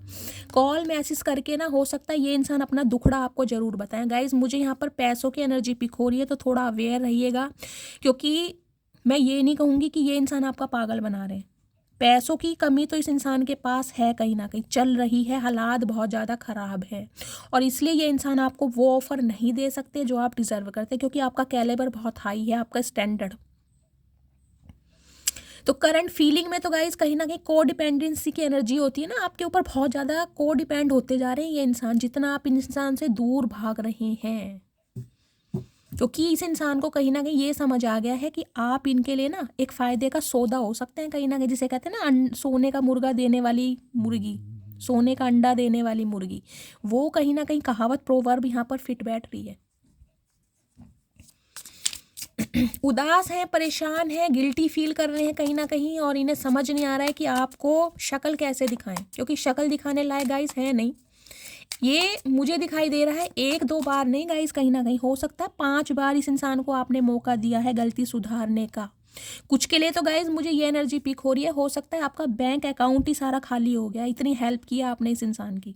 कॉल मैसेज करके ना हो सकता है ये इंसान अपना दुखड़ा आपको ज़रूर बताएं। गाइज मुझे यहाँ पर पैसों की एनर्जी पिक हो रही है, तो थोड़ा अवेयर रहिएगा, क्योंकि मैं ये नहीं कहूँगी कि ये इंसान आपका पागल बना रहे हैं। पैसों की कमी तो इस इंसान के पास है, कहीं ना कहीं चल रही है, हालात बहुत ज़्यादा ख़राब है, और इसलिए ये इंसान आपको वो ऑफ़र नहीं दे सकते जो आप डिज़र्व करते, क्योंकि आपका कैलिबर बहुत हाई है, आपका स्टैंडर्ड। तो करंट फीलिंग में तो गाइज कहीं ना कहीं को डिपेंडेंसी की एनर्जी होती है ना, आपके ऊपर बहुत ज़्यादा को डिपेंड होते जा रहे हैं ये इंसान, जितना आप इंसान से दूर भाग रहे हैं। क्योंकि इस इंसान को कहीं ना कहीं ये समझ आ गया है कि आप इनके लिए ना एक फ़ायदे का सौदा हो सकते हैं, कहीं ना कहीं जिसे कहते हैं ना सोने का मुर्गा देने वाली मुर्गी, सोने का अंडा देने वाली मुर्गी, वो कहीं ना कहीं कहावत प्रोवर्ब यहाँ पर फिट बैठ रही है। उदास हैं, परेशान हैं, गिल्टी फील कर रहे हैं कहीं ना कहीं, और इन्हें समझ नहीं आ रहा है कि आपको शक्ल कैसे दिखाएं, क्योंकि शक्ल दिखाने लायक गाइस है नहीं। ये मुझे दिखाई दे रहा है 1-2 बार नहीं गाइस, कहीं ना कहीं हो सकता है 5 बार इस इंसान को आपने मौका दिया है गलती सुधारने का। कुछ के लिए तो गाइस मुझे ये एनर्जी पिक हो रही है, हो सकता है आपका बैंक अकाउंट ही सारा खाली हो गया, इतनी हेल्प किया आपने इस इंसान की।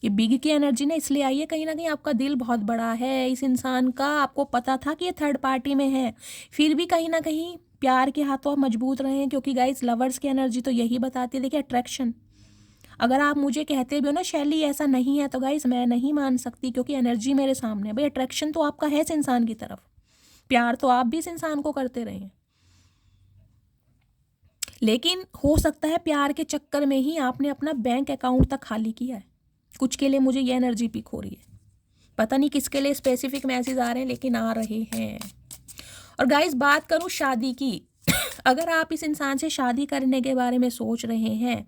ये बिग की एनर्जी ना इसलिए आई है, कहीं ना कहीं आपका दिल बहुत बड़ा है इस इंसान का। आपको पता था कि ये थर्ड पार्टी में है, फिर भी कहीं ना कहीं प्यार के हाथों आप मजबूत रहे हैं, क्योंकि गाइस लवर्स की एनर्जी तो यही बताती है। देखिए अट्रैक्शन, अगर आप मुझे कहते भी हो ना शैली ऐसा नहीं है, तो गाइस मैं नहीं मान सकती, क्योंकि एनर्जी मेरे सामने है। भाई अट्रैक्शन तो आपका है इस इंसान की तरफ, प्यार तो आप भी इस इंसान को करते रहे हैं, लेकिन हो सकता है प्यार के चक्कर में ही आपने अपना बैंक अकाउंट तक खाली किया है। कुछ के लिए मुझे ये एनर्जी पिक हो रही है, पता नहीं किसके लिए स्पेसिफिक मैसेज आ रहे हैं, लेकिन आ रहे हैं। और गाइस बात करूं शादी की, अगर आप इस इंसान से शादी करने के बारे में सोच रहे हैं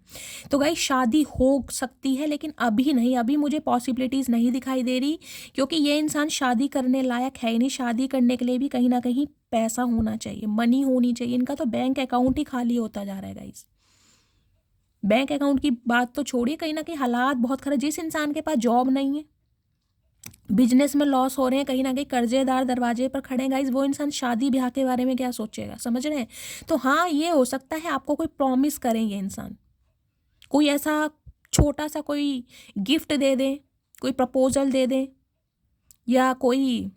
तो गाइस शादी हो सकती है, लेकिन अभी नहीं, अभी मुझे पॉसिबिलिटीज़ नहीं दिखाई दे रही, क्योंकि ये इंसान शादी करने लायक है ही नहीं। शादी करने के लिए भी कहीं ना कहीं पैसा होना चाहिए, मनी होनी चाहिए। इनका तो बैंक अकाउंट ही खाली होता जा रहा है गाइस। बैंक अकाउंट की बात तो छोड़िए, कहीं ना कहीं हालात बहुत खराब। जिस इंसान के पास जॉब नहीं है, बिजनेस में लॉस हो रहे हैं, कहीं ना कहीं कर्जेदार दरवाजे पर खड़े हैं गाइज, वो इंसान शादी ब्याह के बारे में क्या सोचेगा, समझ रहे हैं? तो हाँ, ये हो सकता है आपको कोई प्रॉमिस करें ये इंसान, कोई ऐसा छोटा सा कोई गिफ्ट दे दें, कोई प्रपोजल दे दें, या कोई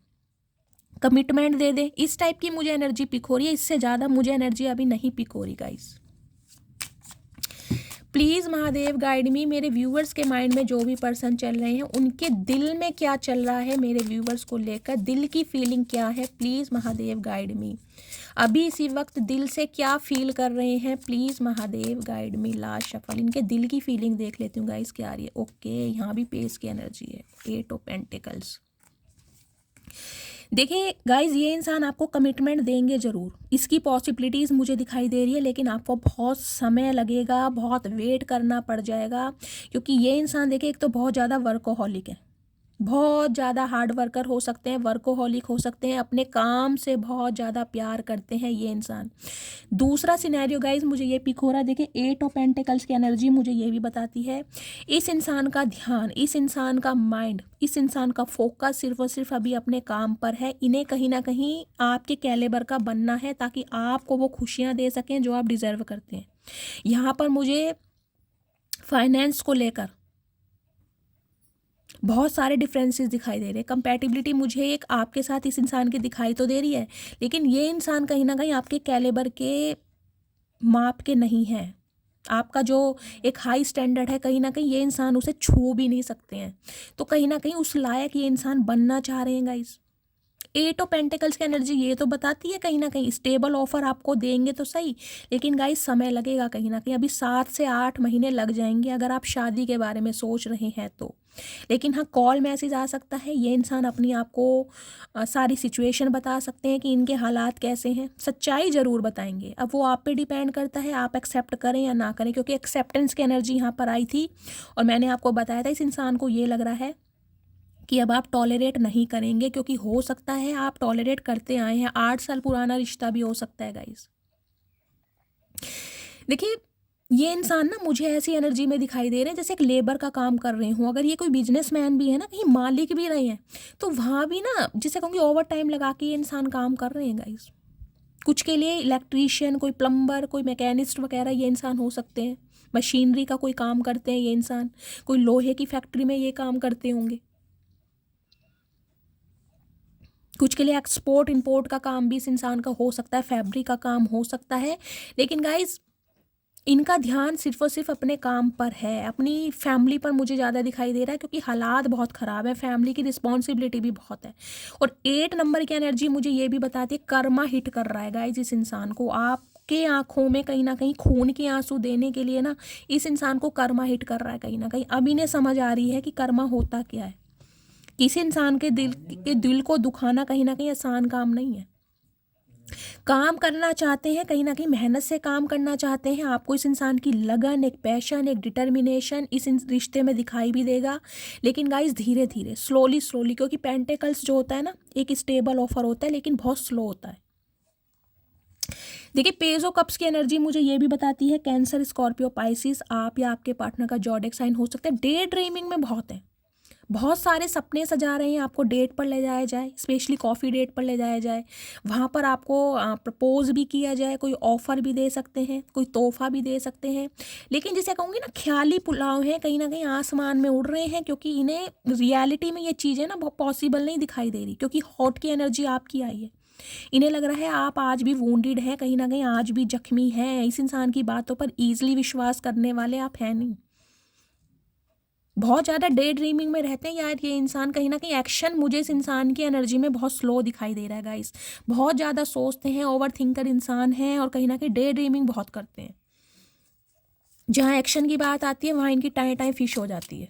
कमिटमेंट दे दें, इस टाइप की मुझे एनर्जी पिक हो रही है। इससे ज़्यादा मुझे एनर्जी अभी नहीं पिक हो रही guys. Please Mahadev guide me, मेरे व्यूवर्स के माइंड में जो भी पर्सन चल रहे हैं उनके दिल में क्या चल रहा है मेरे व्यूवर्स को लेकर, दिल की फीलिंग क्या है, प्लीज़ महादेव गाइड मी। अभी इसी वक्त दिल से क्या फील कर रहे हैं, please Mahadev guide me. Last shuffle, इनके दिल की फीलिंग देख लेती हूँ गाइस क्या आ रही है। ओके, यहाँ भी पेस की एनर्जी है, 8 ऑफ पेंटिकल्स। देखिए गाइज, ये इंसान आपको कमिटमेंट देंगे ज़रूर, इसकी पॉसिबिलिटीज़ मुझे दिखाई दे रही है, लेकिन आपको बहुत समय लगेगा, बहुत वेट करना पड़ जाएगा, क्योंकि ये इंसान देखिए एक तो बहुत ज़्यादा वर्कोहॉलिक है, बहुत ज़्यादा हार्ड वर्कर हो सकते हैं, वर्कोहॉलिक हो सकते हैं, अपने काम से बहुत ज़्यादा प्यार करते हैं ये इंसान। दूसरा सिनेरियो गाइज, मुझे ये पिक हो रहा है, देखिए 8 ऑफ पेंटिकल्स की एनर्जी मुझे ये भी बताती है इस इंसान का ध्यान, इस इंसान का माइंड, इस इंसान का फोकस सिर्फ और सिर्फ अभी अपने काम पर है। इन्हें कहीं ना कहीं आपके कैलिबर का बनना है, ताकि आपको वो खुशियाँ दे सकें जो आप डिज़र्व करते हैं। यहाँ पर मुझे फाइनेंस को लेकर बहुत सारे डिफरेंसेस दिखाई दे रहे हैं। कंपैटिबिलिटी मुझे एक आपके साथ इस इंसान की दिखाई तो दे रही है, लेकिन ये इंसान कहीं ना कहीं आपके कैलिबर के माप के नहीं है। आपका जो एक हाई स्टैंडर्ड है, कहीं ना कहीं ये इंसान उसे छू भी नहीं सकते हैं। तो कहीं ना कहीं उस लायक ये इंसान बनना चाह रहे हैं गाइस। 8 ऑफ पेंटिकल्स की एनर्जी ये तो बताती है कहीं ना कहीं स्टेबल ऑफर आपको देंगे तो सही, लेकिन गाइस समय लगेगा कहीं ना कहीं, अभी 7 से 8 महीने लग जाएंगे अगर आप शादी के बारे में सोच रहे हैं तो। लेकिन हाँ, कॉल मैसेज आ सकता है, ये इंसान अपनी आपको सारी सिचुएशन बता सकते हैं कि इनके हालात कैसे हैं, सच्चाई ज़रूर बताएंगे। अब वो आप पे डिपेंड करता है आप एक्सेप्ट करें या ना करें, क्योंकि एक्सेप्टेंस की एनर्जी यहाँ पर आई थी और मैंने आपको बताया था इस इंसान को ये लग रहा है कि अब आप टॉलरेट नहीं करेंगे, क्योंकि हो सकता है आप टॉलरेट करते आए हैं, 8 साल पुराना रिश्ता भी हो सकता है गाइस। देखिए ये इंसान ना मुझे ऐसी एनर्जी में दिखाई दे रहे हैं जैसे एक लेबर का काम कर रहे हूँ। अगर ये कोई बिजनेसमैन भी है ना, कहीं मालिक भी रहे हैं, तो वहाँ भी ना जिसे कहूँगी ओवर टाइम लगा के ये इंसान काम कर रहे हैं गाइस। कुछ के लिए इलेक्ट्रीशियन, कोई प्लम्बर, कोई मैकेनिस्ट वगैरह ये इंसान हो सकते हैं, मशीनरी का कोई काम करते हैं ये इंसान, कोई लोहे की फैक्ट्री में ये काम करते होंगे, कुछ के लिए एक्सपोर्ट इंपोर्ट का काम भी इस इंसान का हो सकता है, फैब्रिक का काम हो सकता है। लेकिन गाइस इनका ध्यान सिर्फ और सिर्फ अपने काम पर है, अपनी फैमिली पर मुझे ज़्यादा दिखाई दे रहा है, क्योंकि हालात बहुत ख़राब है, फैमिली की रिस्पॉन्सिबिलिटी भी बहुत है। और 8 नंबर की एनर्जी मुझे ये भी बताती है कर्मा हिट कर रहा है गाइस इस इंसान को। आपके आंखों में कहीं ना कहीं खून के आंसू देने के लिए ना इस इंसान को कर्मा हिट कर रहा है कहीं ना कहीं। अब इन्हें समझ आ रही है कि कर्मा होता क्या है। किसी इंसान के दिल को दुखाना कहीं ना कहीं आसान काम नहीं है। काम करना चाहते हैं, कहीं ना कहीं मेहनत से काम करना चाहते हैं, आपको इस इंसान की लगन, एक पैशन, एक डिटर्मिनेशन इस रिश्ते में दिखाई भी देगा। लेकिन गाइस धीरे धीरे, स्लोली स्लोली, क्योंकि पेंटिकल्स जो होता है ना एक स्टेबल ऑफर होता है, लेकिन बहुत स्लो होता है। देखिए पेज ऑफ कप्स की एनर्जी मुझे ये भी बताती है कैंसर, स्कॉर्पियो, पाइसिस, आप या आपके पार्टनर का जॉडिक साइन हो सकता है। डे ड्रीमिंग में बहुत है, बहुत सारे सपने सजा रहे हैं, आपको डेट पर ले जाया जाए, स्पेशली कॉफ़ी डेट पर ले जाया जाए, वहाँ पर आपको प्रपोज भी किया जाए, कोई ऑफ़र भी दे सकते हैं, कोई तोहफा भी दे सकते हैं। लेकिन जिसे कहूँगी ना ख्याली पुलाव हैं, कहीं ना कहीं आसमान में उड़ रहे हैं, क्योंकि इन्हें रियलिटी में ये चीज़ें ना बहुत पॉसिबल नहीं दिखाई दे रही, क्योंकि हॉट की एनर्जी आपकी आई है। इन्हें लग रहा है आप आज भी वूंडेड हैं, कहीं ना कहीं आज भी जख्मी हैं, इस इंसान की बातों पर ईजिली विश्वास करने वाले आप हैं नहीं, बहुत ज़्यादा डे ड्रीमिंग में रहते हैं यार ये इंसान। कहीं ना कहीं एक्शन मुझे इस इंसान की एनर्जी में बहुत स्लो दिखाई दे रहा है गाइस। बहुत ज़्यादा सोचते हैं, ओवर थिंकर इंसान हैं, और कहीं ना कहीं डे ड्रीमिंग बहुत करते हैं। जहाँ एक्शन की बात आती है वहाँ इनकी टाइम फिश हो जाती है।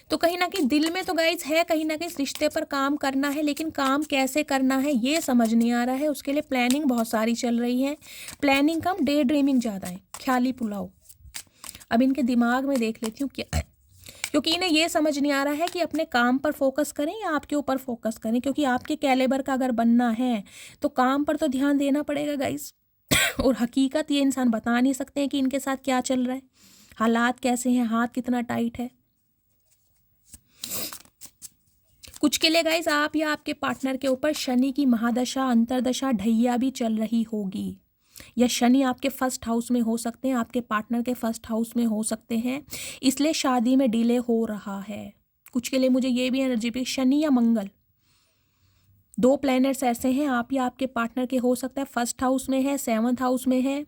तो कहीं ना कहीं दिल में तो गाइस है कहीं ना कहीं इस रिश्ते पर काम करना है, लेकिन काम कैसे करना है ये समझ नहीं आ रहा है। उसके लिए प्लानिंग बहुत सारी चल रही है, प्लानिंग कम डे ड्रीमिंग ज़्यादा है, ख्याली पुलाव। अब इनके दिमाग में देख लेती हूँ क्या, क्योंकि इन्हें ये समझ नहीं आ रहा है कि अपने काम पर फोकस करें या आपके ऊपर फोकस करें, क्योंकि आपके कैलिबर का अगर बनना है तो काम पर तो ध्यान देना पड़ेगा गाइस। और हकीकत ये इंसान बता नहीं सकते हैं कि इनके साथ क्या चल रहा है, हालात कैसे हैं, हाथ कितना टाइट है। कुछ के लिए गाइस आप या आपके पार्टनर के ऊपर शनि की महादशा, अंतरदशा, ढैया भी चल रही होगी, या शनि आपके फर्स्ट हाउस में हो सकते हैं, आपके पार्टनर के फर्स्ट हाउस में हो सकते हैं, इसलिए शादी में डिले हो रहा है। कुछ के लिए मुझे ये भी एनर्जी पे शनि या मंगल, 2 प्लैनेट्स ऐसे हैं, आप या आपके पार्टनर के हो सकता है फर्स्ट हाउस में है, 7th हाउस में है,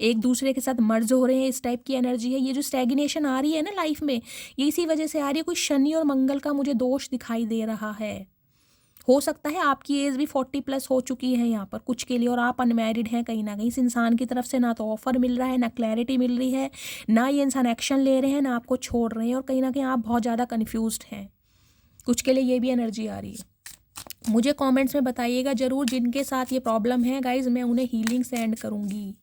एक दूसरे के साथ मर्ज हो रहे हैं, इस टाइप की एनर्जी है। ये जो स्टैग्नेशन आ रही है ना लाइफ में, ये इसी वजह से आ रही है। कोई शनि और मंगल का मुझे दोष दिखाई दे रहा है। हो सकता है आपकी एज भी 40+ हो चुकी है यहाँ पर कुछ के लिए, और आप अनमैरिड हैं कहीं ना कहीं। इस इंसान की तरफ से ना तो ऑफर मिल रहा है, ना क्लैरिटी मिल रही है, ना ये इंसान एक्शन ले रहे हैं, ना आपको छोड़ रहे हैं, और कहीं ना कहीं आप बहुत ज़्यादा कन्फ्यूज्ड हैं। कुछ के लिए ये भी एनर्जी आ रही है। मुझे कमेंट्स में बताइएगा ज़रूर जिनके साथ ये प्रॉब्लम है गाइज, मैं उन्हें हीलिंग सेंड करूँगी।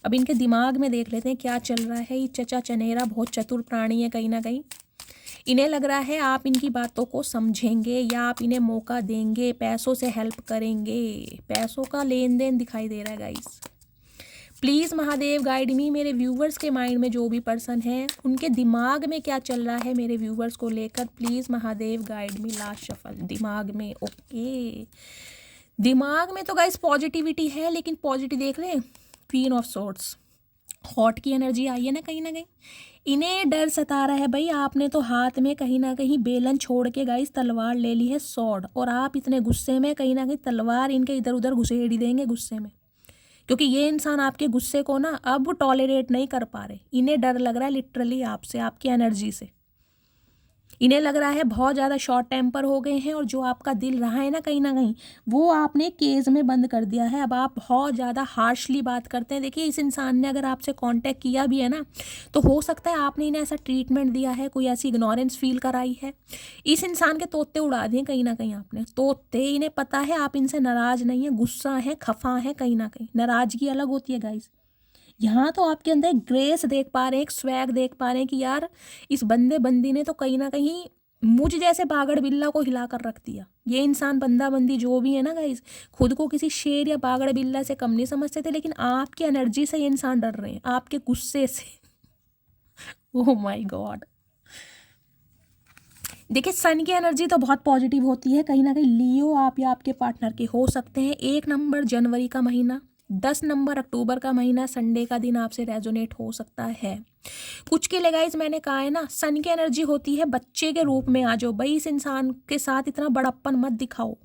अब इनके दिमाग में देख लेते हैं क्या चल रहा है। ये चचा चनेरा बहुत चतुर प्राणी है कहीं ना कहीं। इन्हें लग रहा है आप इनकी बातों को समझेंगे या आप इन्हें मौका देंगे, पैसों से हेल्प करेंगे। पैसों का लेन देन दिखाई दे रहा है guys. Please Mahadev guide me. मेरे व्यूवर्स के माइंड में जो भी पर्सन है उनके दिमाग में क्या चल रहा है मेरे व्यूवर्स को लेकर, please Mahadev guide me. Last shuffle दिमाग में, ओके। दिमाग में तो गाइस पॉजिटिविटी है, लेकिन पॉजिटिव देख रहे हैं, क्वीन ऑफ सोर्ड्स, हॉट की एनर्जी आई है ना कहीं ना कहीं। इन्हें डर सता रहा है भाई। आपने तो हाथ में कहीं ना कहीं बेलन छोड़ के गाइस तलवार ले ली है, सॉर्ड, और आप इतने गुस्से में कहीं ना कहीं तलवार इनके इधर उधर घुसेड़ ही देंगे गुस्से में, क्योंकि ये इंसान आपके गुस्से को ना अब टॉलरेट नहीं कर पा रहे। इन्हें डर लग रहा है लिटरली आपसे, आपकी एनर्जी से। इन्हें लग रहा है बहुत ज़्यादा शॉर्ट टेम्पर हो गए हैं, और जो आपका दिल रहा है ना कहीं वो आपने केज में बंद कर दिया है। अब आप बहुत ज़्यादा हार्शली बात करते हैं। देखिए इस इंसान ने अगर आपसे कांटेक्ट किया भी है ना, तो हो सकता है आपने इन्हें ऐसा ट्रीटमेंट दिया है, कोई ऐसी इग्नोरेंस फील कराई है। इस इंसान के तोते उड़ा दिए कहीं ना कहीं आपने, तोते। इन्हें पता है आप इनसे नाराज़ नहीं है, गुस्सा है, खफा है कहीं ना कहीं। नाराज़गी अलग होती है गाइस। यहाँ तो आपके अंदर एक ग्रेस देख पा रहे हैं, एक स्वैग देख पा रहे हैं कि यार इस बंदे बंदी ने तो कहीं ना कहीं मुझ जैसे बागड़ बिल्ला को हिला कर रख दिया। ये इंसान बंदा बंदी जो भी है ना गाइस, खुद को किसी शेर या बागड़ बिल्ला से कम नहीं समझते थे, लेकिन आपकी एनर्जी से ये इंसान डर रहे हैं, आपके गुस्से से। Oh my God. देखिए सन की एनर्जी तो बहुत पॉजिटिव होती है कहीं ना कहीं। लियो आप या आपके पार्टनर के हो सकते हैं। 1 नंबर जनवरी का महीना, 10 नंबर अक्टूबर का महीना, संडे का दिन आपसे रेजोनेट हो सकता है। कुछ के लिए गाइस मैंने कहा है ना, सन की एनर्जी होती है बच्चे के रूप में। आ जाओ भाई, इस इंसान के साथ इतना बड़प्पन मत दिखाओ।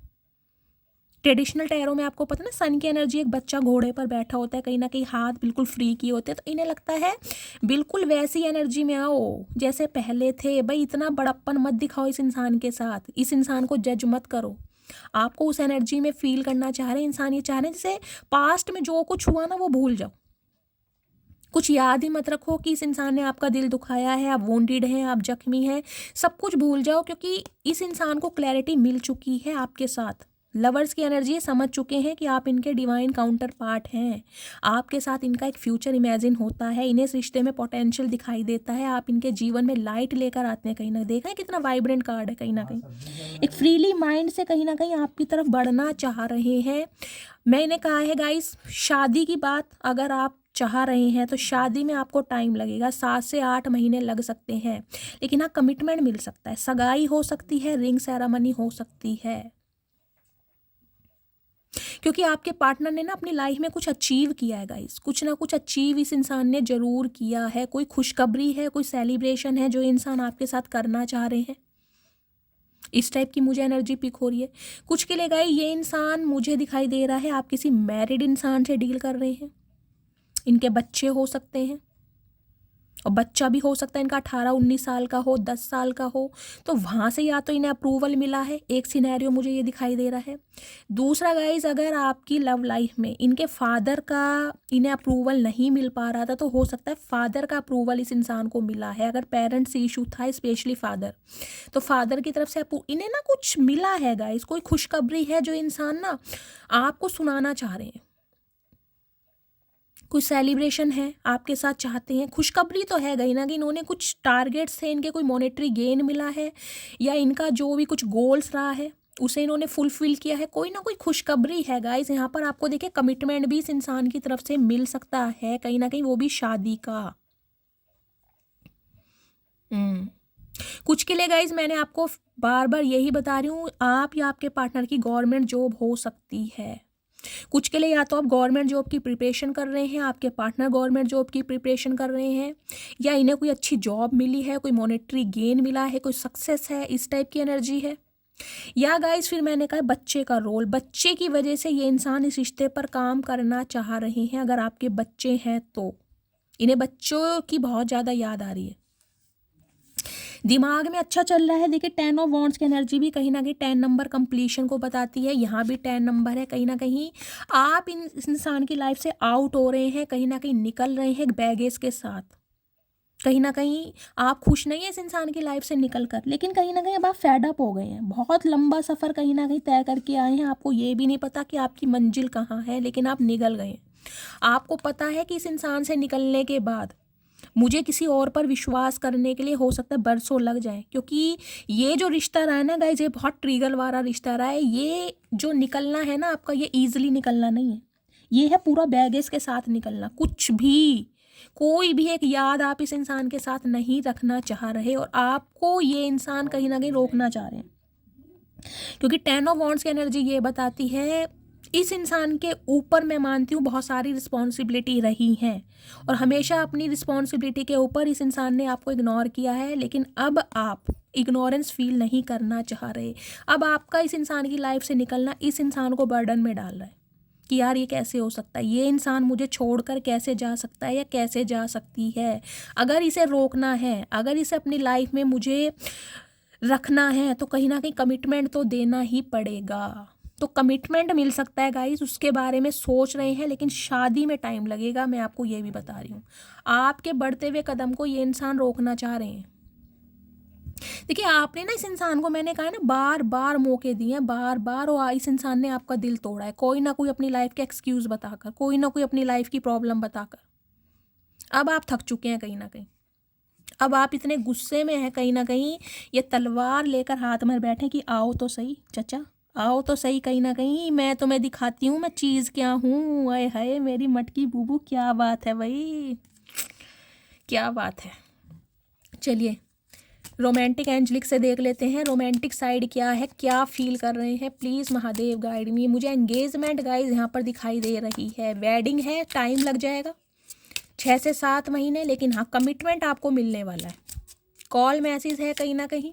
ट्रेडिशनल टैरो में आपको पता ना, सन की एनर्जी एक बच्चा घोड़े पर बैठा होता है, कहीं ना कहीं हाथ बिल्कुल फ्री किए होते हैं। तो इन्हें लगता है बिल्कुल वैसी एनर्जी में आओ जैसे पहले थे। भाई इतना बड़प्पन मत दिखाओ इस इंसान के साथ, इस इंसान को जज मत करो। आपको उस एनर्जी में फील करना चाह रहे हैं इंसान। ये चाह रहे हैं जैसे पास्ट में जो कुछ हुआ ना वो भूल जाओ, कुछ याद ही मत रखो कि इस इंसान ने आपका दिल दुखाया है, आप वोंडेड हैं, आप जख्मी हैं। सब कुछ भूल जाओ, क्योंकि इस इंसान को क्लैरिटी मिल चुकी है आपके साथ। लवर्स की एनर्जी समझ चुके हैं कि आप इनके डिवाइन काउंटर पार्ट हैं। आपके साथ इनका एक फ्यूचर इमेजिन होता है, इन्हें इस रिश्ते में पोटेंशियल दिखाई देता है। आप इनके जीवन में लाइट लेकर आते हैं। कहीं ना देखा है कितना वाइब्रेंट कार्ड है। कहीं ना कहीं एक फ्रीली माइंड से कहीं ना कहीं आपकी तरफ बढ़ना चाह रहे हैं। मैंने कहा है गाइस, शादी की बात अगर आप चाह रहे हैं तो शादी में आपको टाइम लगेगा, 7 से 8 महीने लग सकते हैं, लेकिन हाँ कमिटमेंट मिल सकता है। सगाई हो सकती है, रिंग सेरेमनी हो सकती है, क्योंकि आपके पार्टनर ने ना अपनी लाइफ में कुछ अचीव किया है गाइस। कुछ ना कुछ अचीव इस इंसान ने जरूर किया है। कोई खुशखबरी है, कोई सेलिब्रेशन है जो इंसान आपके साथ करना चाह रहे हैं। इस टाइप की मुझे एनर्जी पिक हो रही है। कुछ के लिए गाइस ये इंसान मुझे दिखाई दे रहा है आप किसी मैरिड इंसान से डील कर रहे हैं। इनके बच्चे हो सकते हैं, और बच्चा भी हो सकता है इनका 18-19 साल का हो, 10 साल का हो। तो वहाँ से या तो इन्हें अप्रूवल मिला है, एक सिनेरियो मुझे ये दिखाई दे रहा है। दूसरा गाइज, अगर आपकी लव लाइफ में इनके फादर का इन्हें अप्रूवल नहीं मिल पा रहा था, तो हो सकता है फादर का अप्रूवल इस इंसान को मिला है। अगर पेरेंट्स इशू था, स्पेशली फादर, तो फादर की तरफ से इन्हें ना कुछ मिला है गाइज। कोई खुशखबरी है जो इंसान ना आपको सुनाना चाह रहे हैं। कोई सेलिब्रेशन है आपके साथ चाहते हैं, खुशखबरी तो है कहीं ना कहीं। इन्होंने कुछ टारगेट्स थे, इनके कोई मॉनेटरी गेन मिला है, या इनका जो भी कुछ गोल्स रहा है उसे इन्होंने फुलफिल किया है। कोई ना कोई खुशखबरी है गाइस। यहाँ पर आपको देखिए कमिटमेंट भी इस इंसान की तरफ से मिल सकता है कहीं ना कहीं, वो भी शादी का। कुछ के लिए गाइज मैंने आपको बार बार यही बता रही हूँ, आप या आपके पार्टनर की गवर्नमेंट जॉब हो सकती है। कुछ के लिए या तो आप गवर्नमेंट जॉब की प्रिपरेशन कर रहे हैं, आपके पार्टनर गवर्नमेंट जॉब की प्रिपरेशन कर रहे हैं, या इन्हें कोई अच्छी जॉब मिली है, कोई मॉनेटरी गेन मिला है, कोई सक्सेस है, इस टाइप की एनर्जी है। या गाइस फिर मैंने कहा बच्चे का रोल, बच्चे की वजह से ये इंसान इस रिश्ते पर काम करना चाह रहे हैं। अगर आपके बच्चे हैं तो इन्हें बच्चों की बहुत ज़्यादा याद आ रही है, दिमाग में अच्छा चल रहा है। देखिए 10 ऑफ वॉन्ड्स की एनर्जी भी कहीं ना कहीं 10 नंबर कंप्लीशन को बताती है, यहाँ भी 10 नंबर है। कहीं ना कहीं आप इस इंसान की लाइफ से आउट हो रहे हैं, कहीं ना कहीं निकल रहे हैं बैगेज के साथ। कहीं ना कहीं आप खुश नहीं है इस इंसान की लाइफ से निकल कर, लेकिन कहीं ना कहीं अब आप फेड अप हो गए हैं। बहुत लंबा सफ़र कहीं ना कहीं तय करके आए हैं, आपको ये भी नहीं पता कि आपकी मंजिल कहाँ है, लेकिन आप निकल गए हैं। आपको पता है कि इस इंसान से निकलने के बाद मुझे किसी और पर विश्वास करने के लिए हो सकता है बरसों लग जाए, क्योंकि ये जो रिश्ता रहा है ना गाइज, ये बहुत ट्रिगर वाला रिश्ता रहा है। ये जो निकलना है ना आपका, ये ईजिली निकलना नहीं है, ये है पूरा बैगेज के साथ निकलना। कुछ भी, कोई भी एक याद आप इस इंसान के साथ नहीं रखना चाह रहे, और आपको ये इंसान कहीं ना कहीं रोकना चाह रहे हैं, क्योंकि 10 ऑफ वॉन्ड्स की एनर्जी ये बताती है इस इंसान के ऊपर मैं मानती हूँ बहुत सारी रिस्पॉन्सिबिलिटी रही हैं, और हमेशा अपनी रिस्पॉन्सिबिलिटी के ऊपर इस इंसान ने आपको इग्नोर किया है। लेकिन अब आप इग्नोरेंस फील नहीं करना चाह रहे। अब आपका इस इंसान की लाइफ से निकलना इस इंसान को बर्डन में डाल रहा है कि यार ये कैसे हो सकता है, ये इंसान मुझे छोड़कर कैसे जा सकता है या कैसे जा सकती है। अगर इसे रोकना है, अगर इसे अपनी लाइफ में मुझे रखना है, तो कहीं ना कहीं कमिटमेंट तो देना ही पड़ेगा। तो कमिटमेंट मिल सकता है गाइस, उसके बारे में सोच रहे हैं, लेकिन शादी में टाइम लगेगा, मैं आपको ये भी बता रही हूँ। आपके बढ़ते हुए कदम को ये इंसान रोकना चाह रहे हैं। देखिए आपने ना इस इंसान को, मैंने कहा ना, बार बार मौके दिए हैं, बार बार, और इस इंसान ने आपका दिल तोड़ा है, कोई ना कोई अपनी लाइफ के एक्सक्यूज़ बताकर, कोई ना कोई अपनी लाइफ की प्रॉब्लम बताकर। अब आप थक चुके हैं कहीं ना कहीं, अब आप इतने गुस्से में हैं कहीं ना कहीं, ये तलवार लेकर हाथ में बैठे कि आओ तो सही चचा, आओ तो सही, कहीं ना कहीं मैं तुम्हें दिखाती हूँ मैं चीज़ क्या हूँ। आए हाय मेरी मटकी बूबू, क्या बात है भाई, क्या बात है। चलिए रोमांटिक एंजलिक से देख लेते हैं, रोमांटिक साइड क्या है, क्या फील कर रहे हैं। प्लीज़ महादेव गाइड मी। मुझे एंगेजमेंट गाइज यहाँ पर दिखाई दे रही है, वेडिंग है, टाइम लग जाएगा 6 से 7 महीने, लेकिन हाँ कमिटमेंट आपको मिलने वाला है। कॉल मैसेज है कहीं ना कहीं।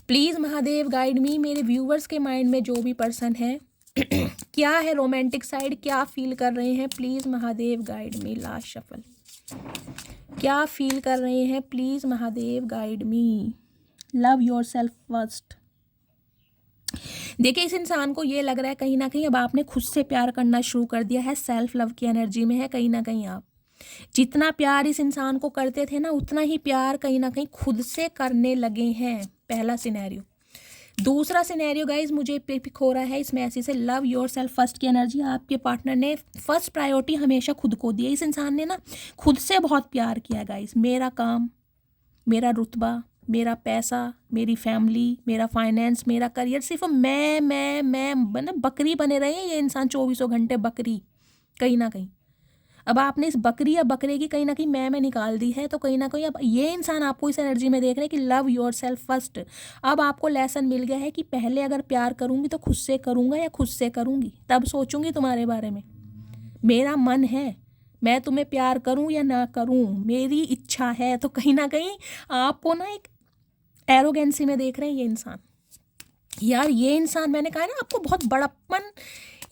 Please Mahadev guide me. मेरे व्यूवर्स के माइंड में जो भी पर्सन है क्या है रोमांटिक साइड, क्या फील कर रहे हैं, please Mahadev guide me. Last shuffle, क्या फील कर रहे हैं, please Mahadev guide me. Love your self first. देखिए इस इंसान को ये लग रहा है कहीं ना कहीं अब आपने खुद से प्यार करना शुरू कर दिया है, सेल्फ लव की एनर्जी में है कहीं ना कहीं। आप जितना प्यार इस इंसान को करते थे ना, उतना ही प्यार कहीं ना कहीं खुद से करने लगे हैं। पहला सिनेरियो। दूसरा सिनेरियो गाइज मुझे पिक हो रहा है इस मैसेज से, लव योर सेल्फ फर्स्ट की एनर्जी। आपके पार्टनर ने फर्स्ट प्रायोरिटी हमेशा खुद को दी है। इस इंसान ने ना खुद से बहुत प्यार किया गाइज। मेरा काम, मेरा रुतबा, मेरा पैसा, मेरी फैमिली, मेरा फाइनेंस, मेरा करियर, सिर्फ मैं मतलब बकरी बने रहे हैं ये इंसान 24 घंटे बकरी कहीं ना कहीं। अब आपने इस बकरी या बकरे की कहीं ना कहीं मैं निकाल दी है, तो कहीं ना कहीं अब ये इंसान आपको इस एनर्जी में देख रहे हैं कि लव योर सेल्फ फर्स्ट। अब आपको लेसन मिल गया है कि पहले अगर प्यार करूँगी तो खुद से करूँगा या खुद से करूँगी, तब सोचूंगी तुम्हारे बारे में। मेरा मन है मैं तुम्हें प्यार करूँ या ना करूँ, मेरी इच्छा है। तो कहीं ना कहीं आपको ना एक एरोगेंसी में देख रहे हैं ये इंसान। यार ये इंसान, मैंने कहा ना आपको बहुत बड़प्पन,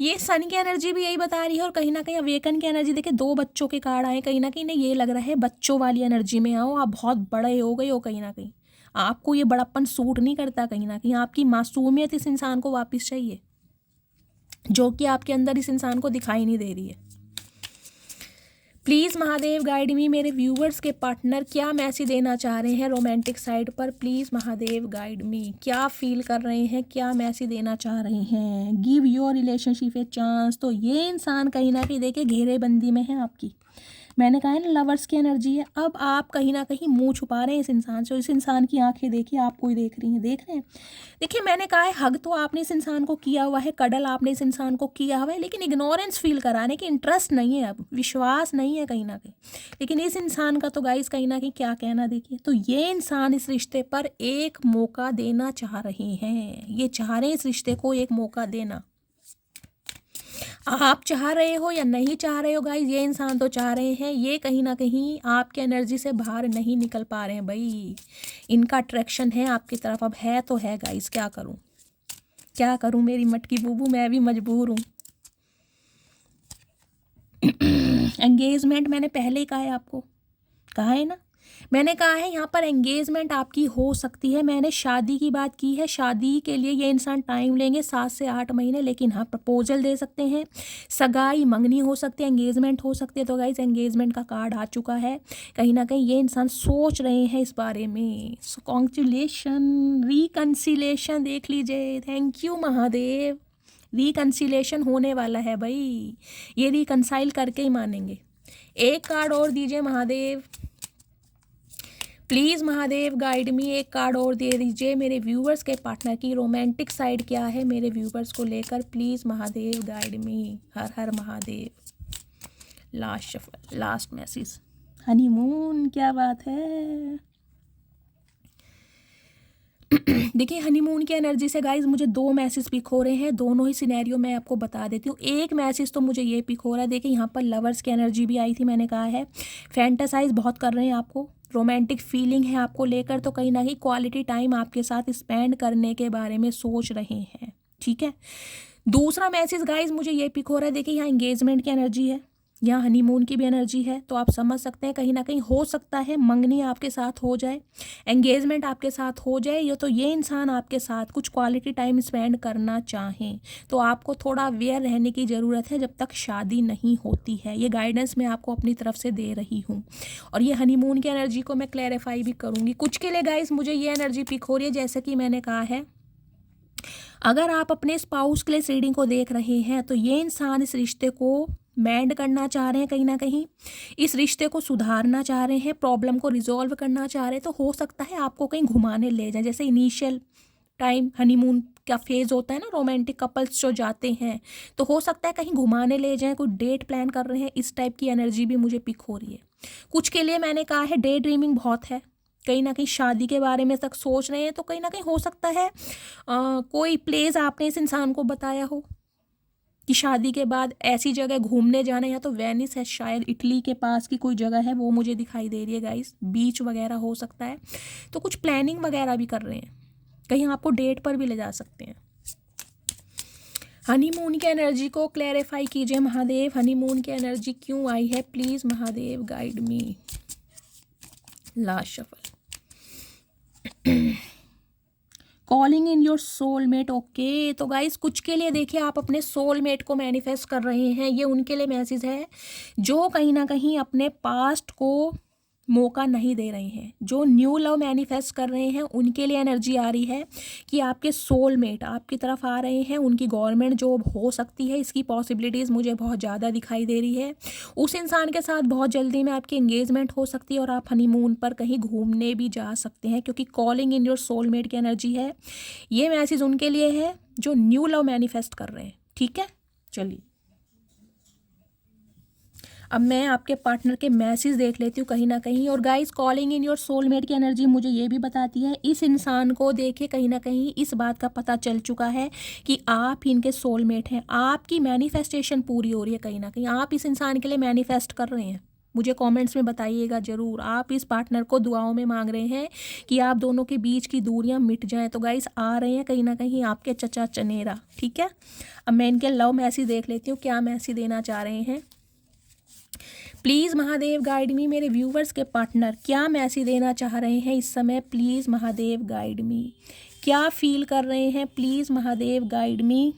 ये सन की एनर्जी भी यही बता रही है, और कहीं ना कहीं अवेकन की एनर्जी देखिए 2 बच्चों के कार्ड आए, कहीं ना कहीं ये लग रहा है बच्चों वाली एनर्जी में आओ, आप बहुत बड़े हो गए हो कहीं ना कहीं, आपको ये बड़प्पन सूट नहीं करता। कहीं ना कहीं आपकी मासूमियत इस इंसान को वापस चाहिए, जो कि आपके अंदर इस इंसान को दिखाई नहीं दे रही है। Please Mahadev guide me. मेरे व्यूवर्स के पार्टनर क्या मैसेज देना चाह रहे हैं रोमांटिक साइड पर, प्लीज़ महादेव गाइड मी। क्या फील कर रहे हैं, क्या मैसेज देना चाह रहे हैं। Give your relationship a chance. तो ये इंसान कहीं ना कहीं देखिए घेरेबंदी में है आपकी। मैंने कहा है ना लवर्स की एनर्जी है। अब आप कहीं ना कहीं मुंह छुपा रहे हैं इस इंसान से, इस इंसान की आंखें देखिए आपको ही देख रही हैं, देख रहे हैं। देखिए मैंने कहा है हग तो आपने इस इंसान को किया हुआ है, कडल आपने इस इंसान को किया हुआ है, लेकिन इग्नोरेंस फील कराने की इंटरेस्ट नहीं है, अब विश्वास नहीं है कहीं ना कहीं। लेकिन इस इंसान का तो गाइस कहीं ना कहीं क्या कहना, देखिए तो ये इंसान इस रिश्ते पर एक मौका देना चाह रहे हैं। ये चाह रहे हैं इस रिश्ते को एक मौका देना। आप चाह रहे हो या नहीं चाह रहे हो गाइज, ये इंसान तो चाह रहे हैं। ये कहीं ना कहीं आपके एनर्जी से बाहर नहीं निकल पा रहे हैं भाई। इनका अट्रैक्शन है आपकी तरफ, अब है तो है गाइस, क्या करूं क्या करूं मेरी मटकी बूबू, मैं भी मजबूर हूँ। एंगेजमेंट मैंने पहले ही कहा है आपको, कहा है ना, मैंने कहा है यहाँ पर एंगेजमेंट आपकी हो सकती है। मैंने शादी की बात की है, शादी के लिए ये इंसान टाइम लेंगे 7 से 8 महीने, लेकिन हाँ प्रपोजल दे सकते हैं, सगाई मंगनी हो सकती है, एंगेजमेंट हो सकती है। तो गाइस एंगेजमेंट का कार्ड आ चुका है, कहीं ना कहीं ये इंसान सोच रहे हैं इस बारे में। सो कॉन्ग्रेचुलेशन, रिकन्सिलेशन देख लीजिए, थैंक यू महादेव, रिकन्सिलेशन होने वाला है भाई, ये रिकन्साइल करके ही मानेंगे। एक कार्ड और दीजिए महादेव, प्लीज़ महादेव गाइड मी, एक कार्ड और दे दीजिए मेरे व्यूवर्स के पार्टनर की रोमांटिक साइड क्या है मेरे व्यूवर्स को लेकर, प्लीज़ महादेव गाइड मी, हर हर Mahadev. Last shuffle, last message, honeymoon, क्या बात है। देखिए हनीमून की एनर्जी से गाइज मुझे 2 मैसेज पिक हो रहे हैं, दोनों ही सिनेरियो मैं आपको बता देती हूँ। एक मैसेज तो मुझे ये पिक हो रहा है, देखिए यहाँ पर लवर्स की एनर्जी भी आई थी, मैंने कहा है फैंटासाइज बहुत कर रहे हैं आपको, रोमांटिक फीलिंग है आपको लेकर, तो कहीं ना कहीं क्वालिटी टाइम आपके साथ स्पेंड करने के बारे में सोच रहे हैं, ठीक है। दूसरा मैसेज गाइज मुझे ये पिक हो रहा है, देखिए यहाँ एंगेजमेंट की एनर्जी है, यहाँ हनीमून की भी एनर्जी है, तो आप समझ सकते हैं कहीं ना कहीं हो सकता है मंगनी आपके साथ हो जाए, एंगेजमेंट आपके साथ हो जाए, या तो ये इंसान आपके साथ कुछ क्वालिटी टाइम स्पेंड करना चाहें, तो आपको थोड़ा अवेयर रहने की ज़रूरत है जब तक शादी नहीं होती है। ये गाइडेंस मैं आपको अपनी तरफ से दे रही हूँ, और ये हनीमून की एनर्जी को मैं क्लैरिफाई भी करूँगी। कुछ के लिए गाइस मुझे ये एनर्जी पिक हो रही है, जैसे कि मैंने कहा है अगर आप अपने स्पाउस के लिए रीडिंग को देख रहे हैं तो ये इंसान इस रिश्ते को मेंड करना चाह रहे हैं, कहीं ना कहीं इस रिश्ते को सुधारना चाह रहे हैं, प्रॉब्लम को रिजॉल्व करना चाह रहे हैं। तो हो सकता है आपको कहीं घुमाने ले जाए, जैसे इनिशियल टाइम हनीमून का फेज होता है ना, रोमांटिक कपल्स जो जाते हैं, तो हो सकता है कहीं घुमाने ले जाएं, कोई डेट प्लान कर रहे हैं, इस टाइप की एनर्जी भी मुझे पिक हो रही है। कुछ के लिए मैंने कहा है डे ड्रीमिंग बहुत है, कहीं ना कहीं शादी के बारे में तक सोच रहे हैं, तो कहीं ना कहीं हो सकता है कोई प्लेस आपने इस इंसान को बताया हो कि शादी के बाद ऐसी जगह घूमने जाना, या तो वेनिस है शायद, इटली के पास की कोई जगह है वो मुझे दिखाई दे रही है गाइस, बीच वगैरह हो सकता है, तो कुछ प्लानिंग वगैरह भी कर रहे हैं, कहीं आपको डेट पर भी ले जा सकते हैं। हनीमून की एनर्जी को क्लैरिफाई कीजिए महादेव, हनीमून की एनर्जी क्यों आई है, please Mahadev guide me. Last shuffle, calling in your soulmate, okay. तो गाइस कुछ के लिए देखिए आप अपने सोलमेट को मैनिफेस्ट कर रहे हैं, ये उनके लिए मैसेज है जो कहीं ना कहीं अपने पास्ट को मौका नहीं दे रहे हैं, जो न्यू लव मैनिफेस्ट कर रहे हैं, उनके लिए एनर्जी आ रही है कि आपके सोलमेट आपकी तरफ आ रहे हैं, उनकी गवर्नमेंट जॉब हो सकती है, इसकी पॉसिबिलिटीज़ मुझे बहुत ज़्यादा दिखाई दे रही है। उस इंसान के साथ बहुत जल्दी में आपकी एंगेजमेंट हो सकती है और आप हनीमून पर कहीं घूमने भी जा सकते हैं, क्योंकि कॉलिंग इन योर सोलमेट की एनर्जी है। ये मैसेज उनके लिए है जो न्यू लव मैनिफेस्ट कर रहे हैं, ठीक है। चलिए अब मैं आपके पार्टनर के मैसेज देख लेती हूँ कहीं ना कहीं। और guys calling in your soulmate की एनर्जी मुझे ये भी बताती है इस इंसान को देखिए कहीं ना कहीं इस बात का पता चल चुका है कि आप ही इनके सोलमेट हैं, आपकी मैनिफेस्टेशन पूरी हो रही है, कहीं ना कहीं आप इस इंसान के लिए मैनिफेस्ट कर रहे हैं। मुझे कमेंट्स में बताइएगा ज़रूर, आप इस पार्टनर को दुआओं में मांग रहे हैं कि आप दोनों के बीच की दूरियां मिट जाएं। तो गाइस आ रहे हैं कहीं ना कहीं आपके चचा चनेरा, ठीक है। अब मैं इनके लव मैसेज देख लेती हूँ, क्या मैसेज देना चाह रहे हैं। प्लीज़ महादेव गाइड मी, मेरे व्यूवर्स के पार्टनर क्या मैसेज देना चाह रहे हैं इस समय, प्लीज़ महादेव गाइड मी, क्या फील कर रहे हैं, प्लीज़ महादेव गाइड मी।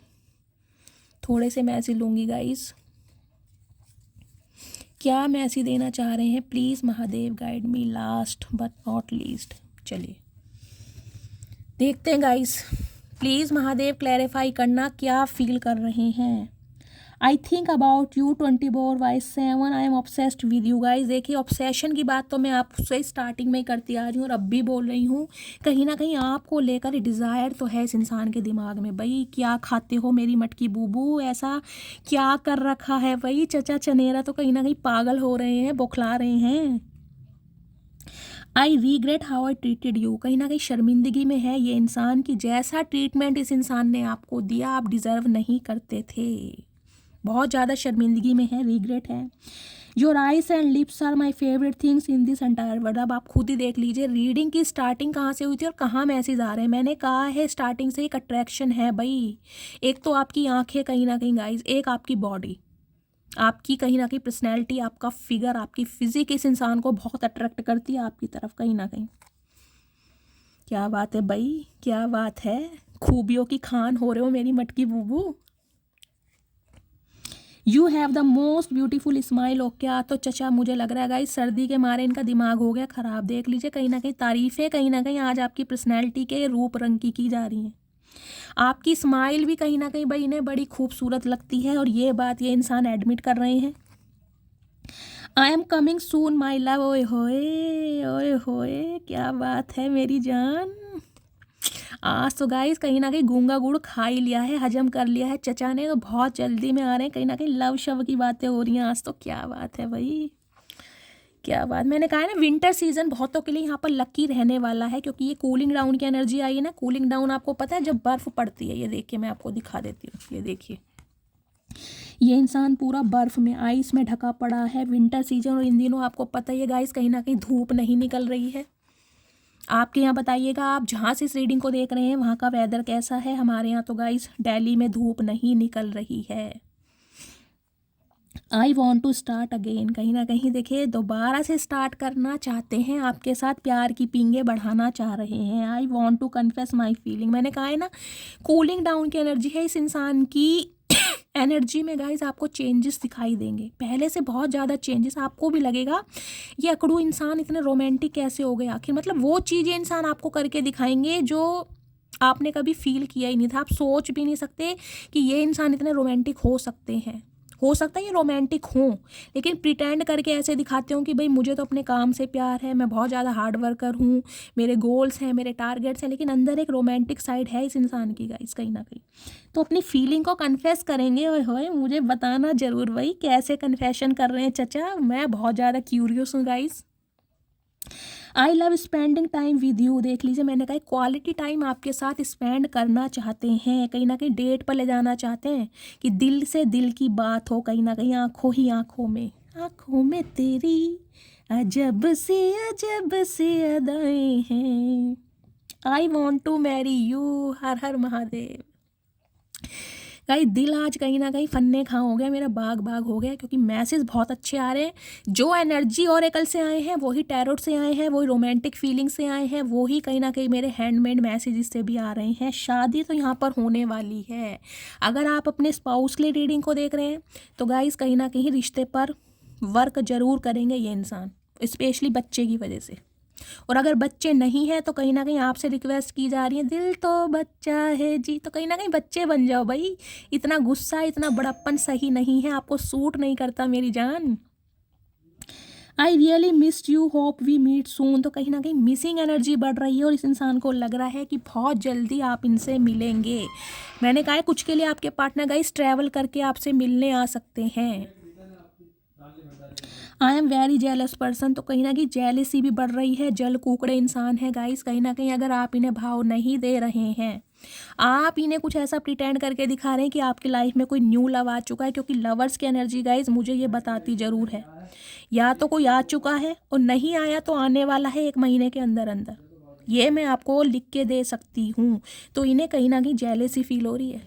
थोड़े से मैसेज लूँगी गाइस, क्या मैसेज देना चाह रहे हैं, please Mahadev guide me. Last but not least, चलिए देखते हैं गाइस, प्लीज़ महादेव क्लैरिफाई करना क्या फील कर रहे हैं। I think about you 24/7, I am obsessed with you. Guys देखिए ऑब्सेशन की बात तो मैं आपसे स्टार्टिंग में ही करती आ रही हूँ और अब भी बोल रही हूँ, कहीं ना कहीं आपको लेकर डिज़ायर तो है इस इंसान के दिमाग में। भाई क्या खाते हो मेरी मटकी बूबू, ऐसा क्या कर रखा है भाई, चचा चनेरा तो कहीं ना कहीं पागल हो रहे हैं, बौखला रहे हैं। आई रीग्रेट हाउ आई ट्रीटेड यू, कहीं ना कहीं शर्मिंदगी में है ये इंसान की जैसा ट्रीटमेंट इस इंसान ने आपको दिया आप डिज़र्व नहीं करते थे। बहुत ज़्यादा शर्मिंदगी में है, रिग्रेट है। Your eyes and lips are my favourite things in this entire world. अब आप खुद ही देख लीजिए रीडिंग की स्टार्टिंग कहाँ से हुई थी और कहाँ मैसेज आ रहे हैं। मैंने कहा है स्टार्टिंग से एक अट्रैक्शन है भाई। एक तो आपकी आंखें कहीं ना कहीं गाइज, एक आपकी बॉडी, आपकी कहीं ना कहीं पर्सनैलिटी, आपका फिगर, आपकी फिजिक इस इंसान को बहुत अट्रैक्ट करती है आपकी तरफ कहीं ना कहीं। क्या बात है भाई, क्या बात है, खूबियों की खान हो रहे हो मेरी मटकी बूबू। You have the most beautiful smile. ओ क्या तो चचा, मुझे लग रहा है गाइस सर्दी के मारे इनका दिमाग हो गया ख़राब। देख लीजिए कहीं ना कहीं तारीफ़ें कहीं ना कहीं आज आपकी पर्सनैलिटी के रूप रंग की जा रही हैं। आपकी स्माइल भी कहीं ना कहीं भाई इन्हें बड़ी खूबसूरत लगती है और ये बात ये इंसान एडमिट कर रहे हैं। I am coming soon my love. ओए होए, ओए होए, क्या बात है मेरी जान। आज तो गाइस कहीं ना कहीं गूंगा गुड़ खा ही लिया है, हजम कर लिया है चचा ने, तो बहुत जल्दी में आ रहे हैं। कहीं ना कहीं लव शव की बातें हो रही हैं आज तो। क्या बात है भाई, क्या बात। मैंने कहा है ना विंटर सीजन बहुतों के लिए यहाँ पर लकी रहने वाला है, क्योंकि ये कूलिंग डाउन की एनर्जी आई है ना। कूलिंग डाउन आपको पता है जब बर्फ़ पड़ती है, ये देखिए मैं आपको दिखा देती हूँ, ये देखिए ये इंसान पूरा बर्फ़ में, आइस में ढका पड़ा है। विंटर सीजन, और इन दिनों आपको पता ही है गाइस कहीं ना कहीं धूप नहीं निकल रही है। आपके यहाँ बताइएगा, आप जहाँ से इस रीडिंग को देख रहे हैं वहाँ का वेदर कैसा है। हमारे यहाँ तो गाइस दिल्ली में धूप नहीं निकल रही है। I want to start again. कहीं ना कहीं देखिए दोबारा से स्टार्ट करना चाहते हैं, आपके साथ प्यार की पींगे बढ़ाना चाह रहे हैं। I want to confess my feeling. मैंने कहा है ना कूलिंग डाउन की एनर्जी है इस इंसान की। एनर्जी में गाइस आपको चेंजेस दिखाई देंगे, पहले से बहुत ज़्यादा चेंजेस। आपको भी लगेगा ये अकड़ू इंसान इतने रोमांटिक कैसे हो गए आखिर। मतलब वो चीज़ें इंसान आपको करके दिखाएंगे जो आपने कभी फील किया ही नहीं था। आप सोच भी नहीं सकते कि ये इंसान इतने रोमांटिक हो सकते हैं। हो सकता है ये रोमांटिक हों, लेकिन प्रिटेंड करके ऐसे दिखाते हो कि भाई मुझे तो अपने काम से प्यार है, मैं बहुत ज़्यादा हार्ड वर्कर हूँ, मेरे गोल्स हैं, मेरे टारगेट्स हैं, लेकिन अंदर एक रोमांटिक साइड है इस इंसान की गाइस कहीं ना कहीं। तो अपनी फीलिंग को कन्फेस करेंगे। ओए होए, मुझे बताना ज़रूर भाई कैसे कन्फेशन कर रहे हैं चचा, मैं बहुत ज़्यादा क्यूरियस हूँ guys. I love spending time with you. देख लीजिए मैंने कहा क्वालिटी टाइम आपके साथ स्पेंड करना चाहते हैं, कहीं ना कहीं डेट पर ले जाना चाहते हैं कि दिल से दिल की बात हो, कहीं ना कहीं आंखों ही आंखों में तेरी अजब से अदाएं हैं। I want to marry you. हर हर महादेव। गाइस दिल आज कहीं ना कहीं फन्ने खां हो गया मेरा, बाग बाग हो गया, क्योंकि मैसेज बहुत अच्छे आ रहे हैं। जो एनर्जी ओरेकल से आए हैं वही टैरोट से आए हैं, वही रोमांटिक फीलिंग से आए हैं, वही कहीं ना कहीं मेरे हैंडमेड मैसेजेस से भी आ रहे हैं। शादी तो यहाँ पर होने वाली है। अगर आप अपने स्पाउस के लिए रीडिंग को देख रहे हैं तो गाइस कहीं ना कहीं रिश्ते पर वर्क जरूर करेंगे ये इंसान, स्पेशली बच्चे की वजह से। और अगर बच्चे नहीं हैं तो कहीं ना कहीं आपसे रिक्वेस्ट की जा रही है, दिल तो बच्चा है जी, तो कहीं ना कहीं बच्चे बन जाओ भाई। इतना गुस्सा, इतना बड़प्पन सही नहीं है, आपको सूट नहीं करता मेरी जान। I really missed you, hope we meet soon. तो कहीं ना कहीं मिसिंग एनर्जी बढ़ रही है और इस इंसान को लग रहा है कि बहुत जल्दी आप इनसे मिलेंगे। मैंने कहा है कुछ के लिए आपके पार्टनर गाइस ट्रैवल करके आपसे मिलने आ सकते हैं। I am very jealous person. तो कहीं ना कहीं जेलसी भी बढ़ रही है। जल कुकड़े इंसान है गाइस कहीं ना कहीं। अगर आप इन्हें भाव नहीं दे रहे हैं, आप इन्हें कुछ ऐसा प्रिटेंड करके दिखा रहे हैं कि आपकी लाइफ में कोई न्यू लव आ चुका है, क्योंकि लवर्स की एनर्जी गाइस मुझे ये बताती ज़रूर है या तो कोई आ चुका है और नहीं आया तो आने वाला है 1 महीने के अंदर अंदर। ये मैं आपको लिख के दे सकती हूँ। तो इन्हें कहीं ना कहीं जेलसी फील हो रही है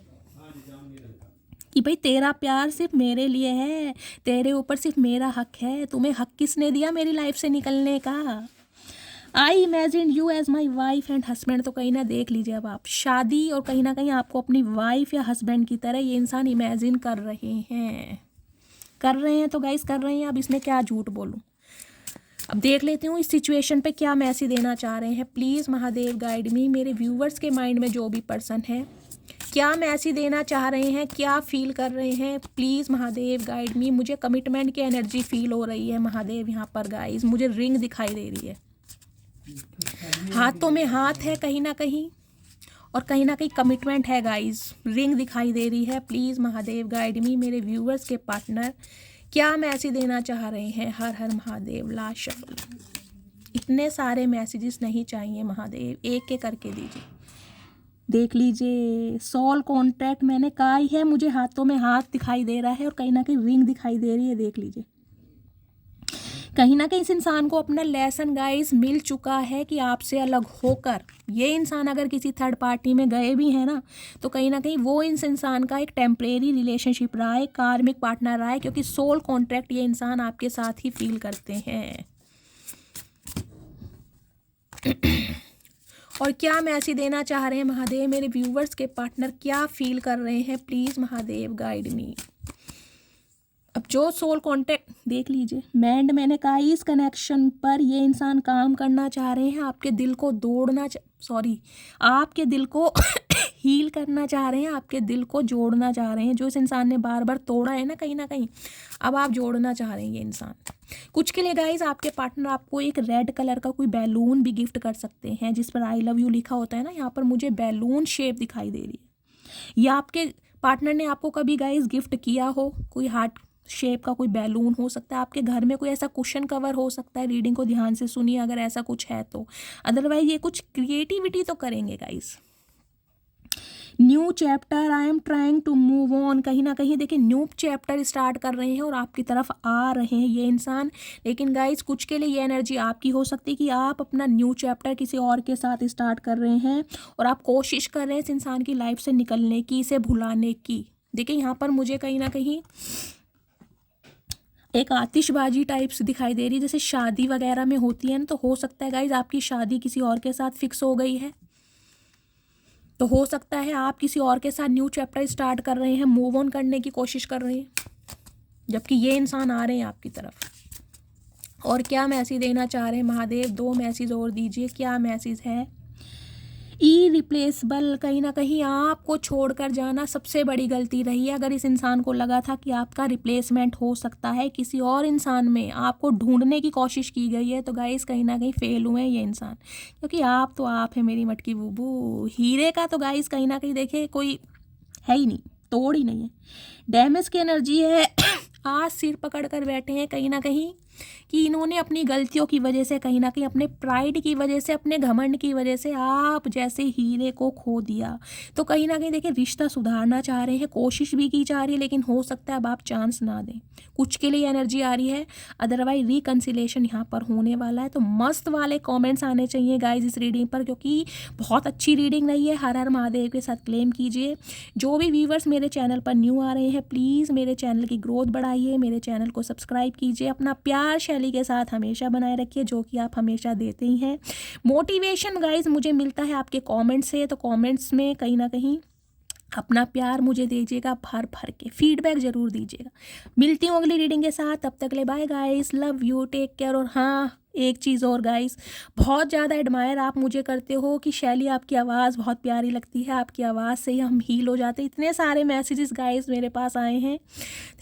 कि भाई तेरा प्यार सिर्फ मेरे लिए है, तेरे ऊपर सिर्फ मेरा हक है, तुम्हें हक किसने दिया मेरी लाइफ से निकलने का। I imagine you as my wife and husband. तो कहीं ना देख लीजिए अब आप शादी और कहीं ना कहीं आपको अपनी वाइफ या हस्बैंड की तरह ये इंसान इमेजिन कर रहे हैं तो गाइस कर रहे हैं। अब इसमें क्या झूठ बोलूं। अब देख लेती हूँ इस सिचुएशन पे क्या मैसेज देना चाह रहे हैं। Please Mahadev guide me. मेरे व्यूवर्स के माइंड में जो भी पर्सन है क्या मैसेज देना चाह रहे हैं, क्या फील कर रहे हैं, प्लीज़ महादेव गाइड मी। मुझे कमिटमेंट की एनर्जी फील हो रही है महादेव यहाँ पर गाइस। मुझे रिंग दिखाई दे रही है, हाथों में हाथ है कहीं ना कहीं, और कहीं ना कहीं कमिटमेंट है गाइस। रिंग दिखाई दे रही है। Please Mahadev guide me. मेरे व्यूवर्स के पार्टनर क्या मैसेज देना चाह रहे हैं। हर हर महादेव। Last shuffle. इतने सारे मैसेजेस नहीं चाहिए महादेव, एक एक करके दीजिए। देख लीजिए, सोल कॉन्ट्रैक्ट मैंने कहा ही है, मुझे हाथों में हाथ दिखाई दे रहा है और कहीं ना कहीं रिंग दिखाई दे रही है। देख लीजिए, कहीं ना कहीं इस इंसान को अपना लेसन गाइस मिल चुका है कि आपसे अलग होकर ये इंसान अगर किसी थर्ड पार्टी में गए भी हैं ना, तो कहीं ना कहीं वो इस इंसान का एक टेम्परेरी रिलेशनशिप रहा है, कार्मिक पार्टनर रहा है, क्योंकि सोल कॉन्ट्रैक्ट ये इंसान आपके साथ ही फील करते हैं। और क्या मैसेज देना चाह रहे हैं महादेव मेरे व्यूवर्स के पार्टनर, क्या फील कर रहे हैं, प्लीज़ महादेव गाइड मी। अब जो सोल कांटेक्ट देख लीजिए, मैंने कहा इस कनेक्शन पर ये इंसान काम करना चाह रहे हैं, आपके दिल को आपके दिल को हील करना चाह रहे हैं, आपके दिल को जोड़ना चाह रहे हैं। जो इस इंसान ने बार बार तोड़ा है ना कहीं ना कहीं, अब आप जोड़ना चाह रहे हैं ये इंसान। कुछ के लिए गाइज आपके पार्टनर आपको एक रेड कलर का कोई बैलून भी गिफ्ट कर सकते हैं, जिस पर आई लव यू लिखा होता है ना, यहाँ पर मुझे बैलून शेप दिखाई दे रही है। या आपके पार्टनर ने आपको कभी गाइज गिफ्ट किया हो, कोई हार्ट शेप का कोई बैलून हो सकता है, आपके घर में कोई ऐसा कुशन कवर हो सकता है। रीडिंग को ध्यान से सुनिए अगर ऐसा कुछ है तो, अदरवाइज ये कुछ क्रिएटिविटी तो करेंगे guys. New chapter, I am trying to move on, कहीं ना कहीं देखिए न्यू चैप्टर स्टार्ट कर रहे हैं और आपकी तरफ आ रहे हैं ये इंसान। लेकिन गाइज कुछ के लिए ये एनर्जी आपकी हो सकती है कि आप अपना न्यू चैप्टर किसी और के साथ स्टार्ट कर रहे हैं और आप कोशिश कर रहे हैं इस इंसान की लाइफ से निकलने की, इसे भुलाने की। देखिए यहाँ पर मुझे कहीं ना कहीं एक आतिशबाजी टाइप्स दिखाई दे रही है, जैसे शादी वगैरह में होती है ना, तो हो सकता है गाइज आपकी शादी किसी और के साथ फिक्स हो गई है, तो हो सकता है आप किसी और के साथ न्यू चैप्टर स्टार्ट कर रहे हैं, मूव ऑन करने की कोशिश कर रहे हैं, जबकि ये इंसान आ रहे हैं आपकी तरफ। और क्या मैसेज देना चाह रहे हैं महादेव, 2 मैसेज और दीजिए, क्या मैसेज है। इरिप्लेसेबल, कहीं ना कहीं आपको छोड़कर जाना सबसे बड़ी गलती रही है। अगर इस इंसान को लगा था कि आपका रिप्लेसमेंट हो सकता है किसी और इंसान में, आपको ढूंढने की कोशिश की गई है, तो गाइस कहीं ना कहीं फेल हुए हैं ये इंसान, क्योंकि आप तो आप है मेरी मटकी बूबू। हीरे का तो गाइस कहीं ना कहीं देखिए कोई है ही नहीं, तोड़ ही नहीं है, डैमेज की एनर्जी है। आज सिर पकड़ कर बैठे हैं कहीं ना कहीं कि इन्होंने अपनी गलतियों की वजह से, कहीं ना कहीं अपने प्राइड की वजह से, अपने घमंड की वजह से आप जैसे हीरे को खो दिया। तो कहीं ना कहीं देखिए रिश्ता सुधारना चाह रहे हैं, कोशिश भी की जा रही है, लेकिन हो सकता है अब आप चांस ना दें। कुछ के लिए एनर्जी आ रही है, अदरवाइज रिकन्सिलेशन यहाँ पर होने वाला है। तो मस्त वाले कॉमेंट्स आने चाहिए गाइज इस रीडिंग पर, क्योंकि बहुत अच्छी रीडिंग रही है। हर हर महादेव के साथ क्लेम कीजिए। जो भी व्यूवर्स मेरे चैनल पर न्यू आ रहे हैं, प्लीज़ मेरे चैनल की ग्रोथ बढ़ाइए, मेरे चैनल को सब्सक्राइब कीजिए, अपना प्यार शैली के साथ हमेशा बनाए रखिए, जो कि आप हमेशा देते ही हैं। मोटिवेशन गाइज मुझे मिलता है आपके कमेंट से, तो कमेंट्स में कहीं ना कहीं अपना प्यार मुझे दीजिएगा, भर भर के फीडबैक ज़रूर दीजिएगा। मिलती हूँ अगली रीडिंग के साथ, तब तक ले bye guys, love you, take care. और हाँ, एक चीज़ और गाइस, बहुत ज़्यादा एडमायर आप मुझे करते हो कि शैली आपकी आवाज़ बहुत प्यारी लगती है, आपकी आवाज़ से ही हम हील हो जाते हैं। इतने सारे मैसेजेस गाइस मेरे पास आए हैं,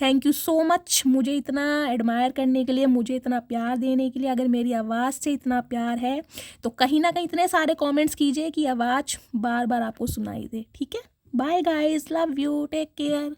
थैंक यू सो मच मुझे इतना एडमायर करने के लिए, मुझे इतना प्यार देने के लिए। अगर मेरी आवाज़ से इतना प्यार है तो कहीं ना कहीं इतने सारे कॉमेंट्स कीजिए कि आवाज़ बार बार आपको सुनाई दे, ठीक है। Bye guys, love you, take care.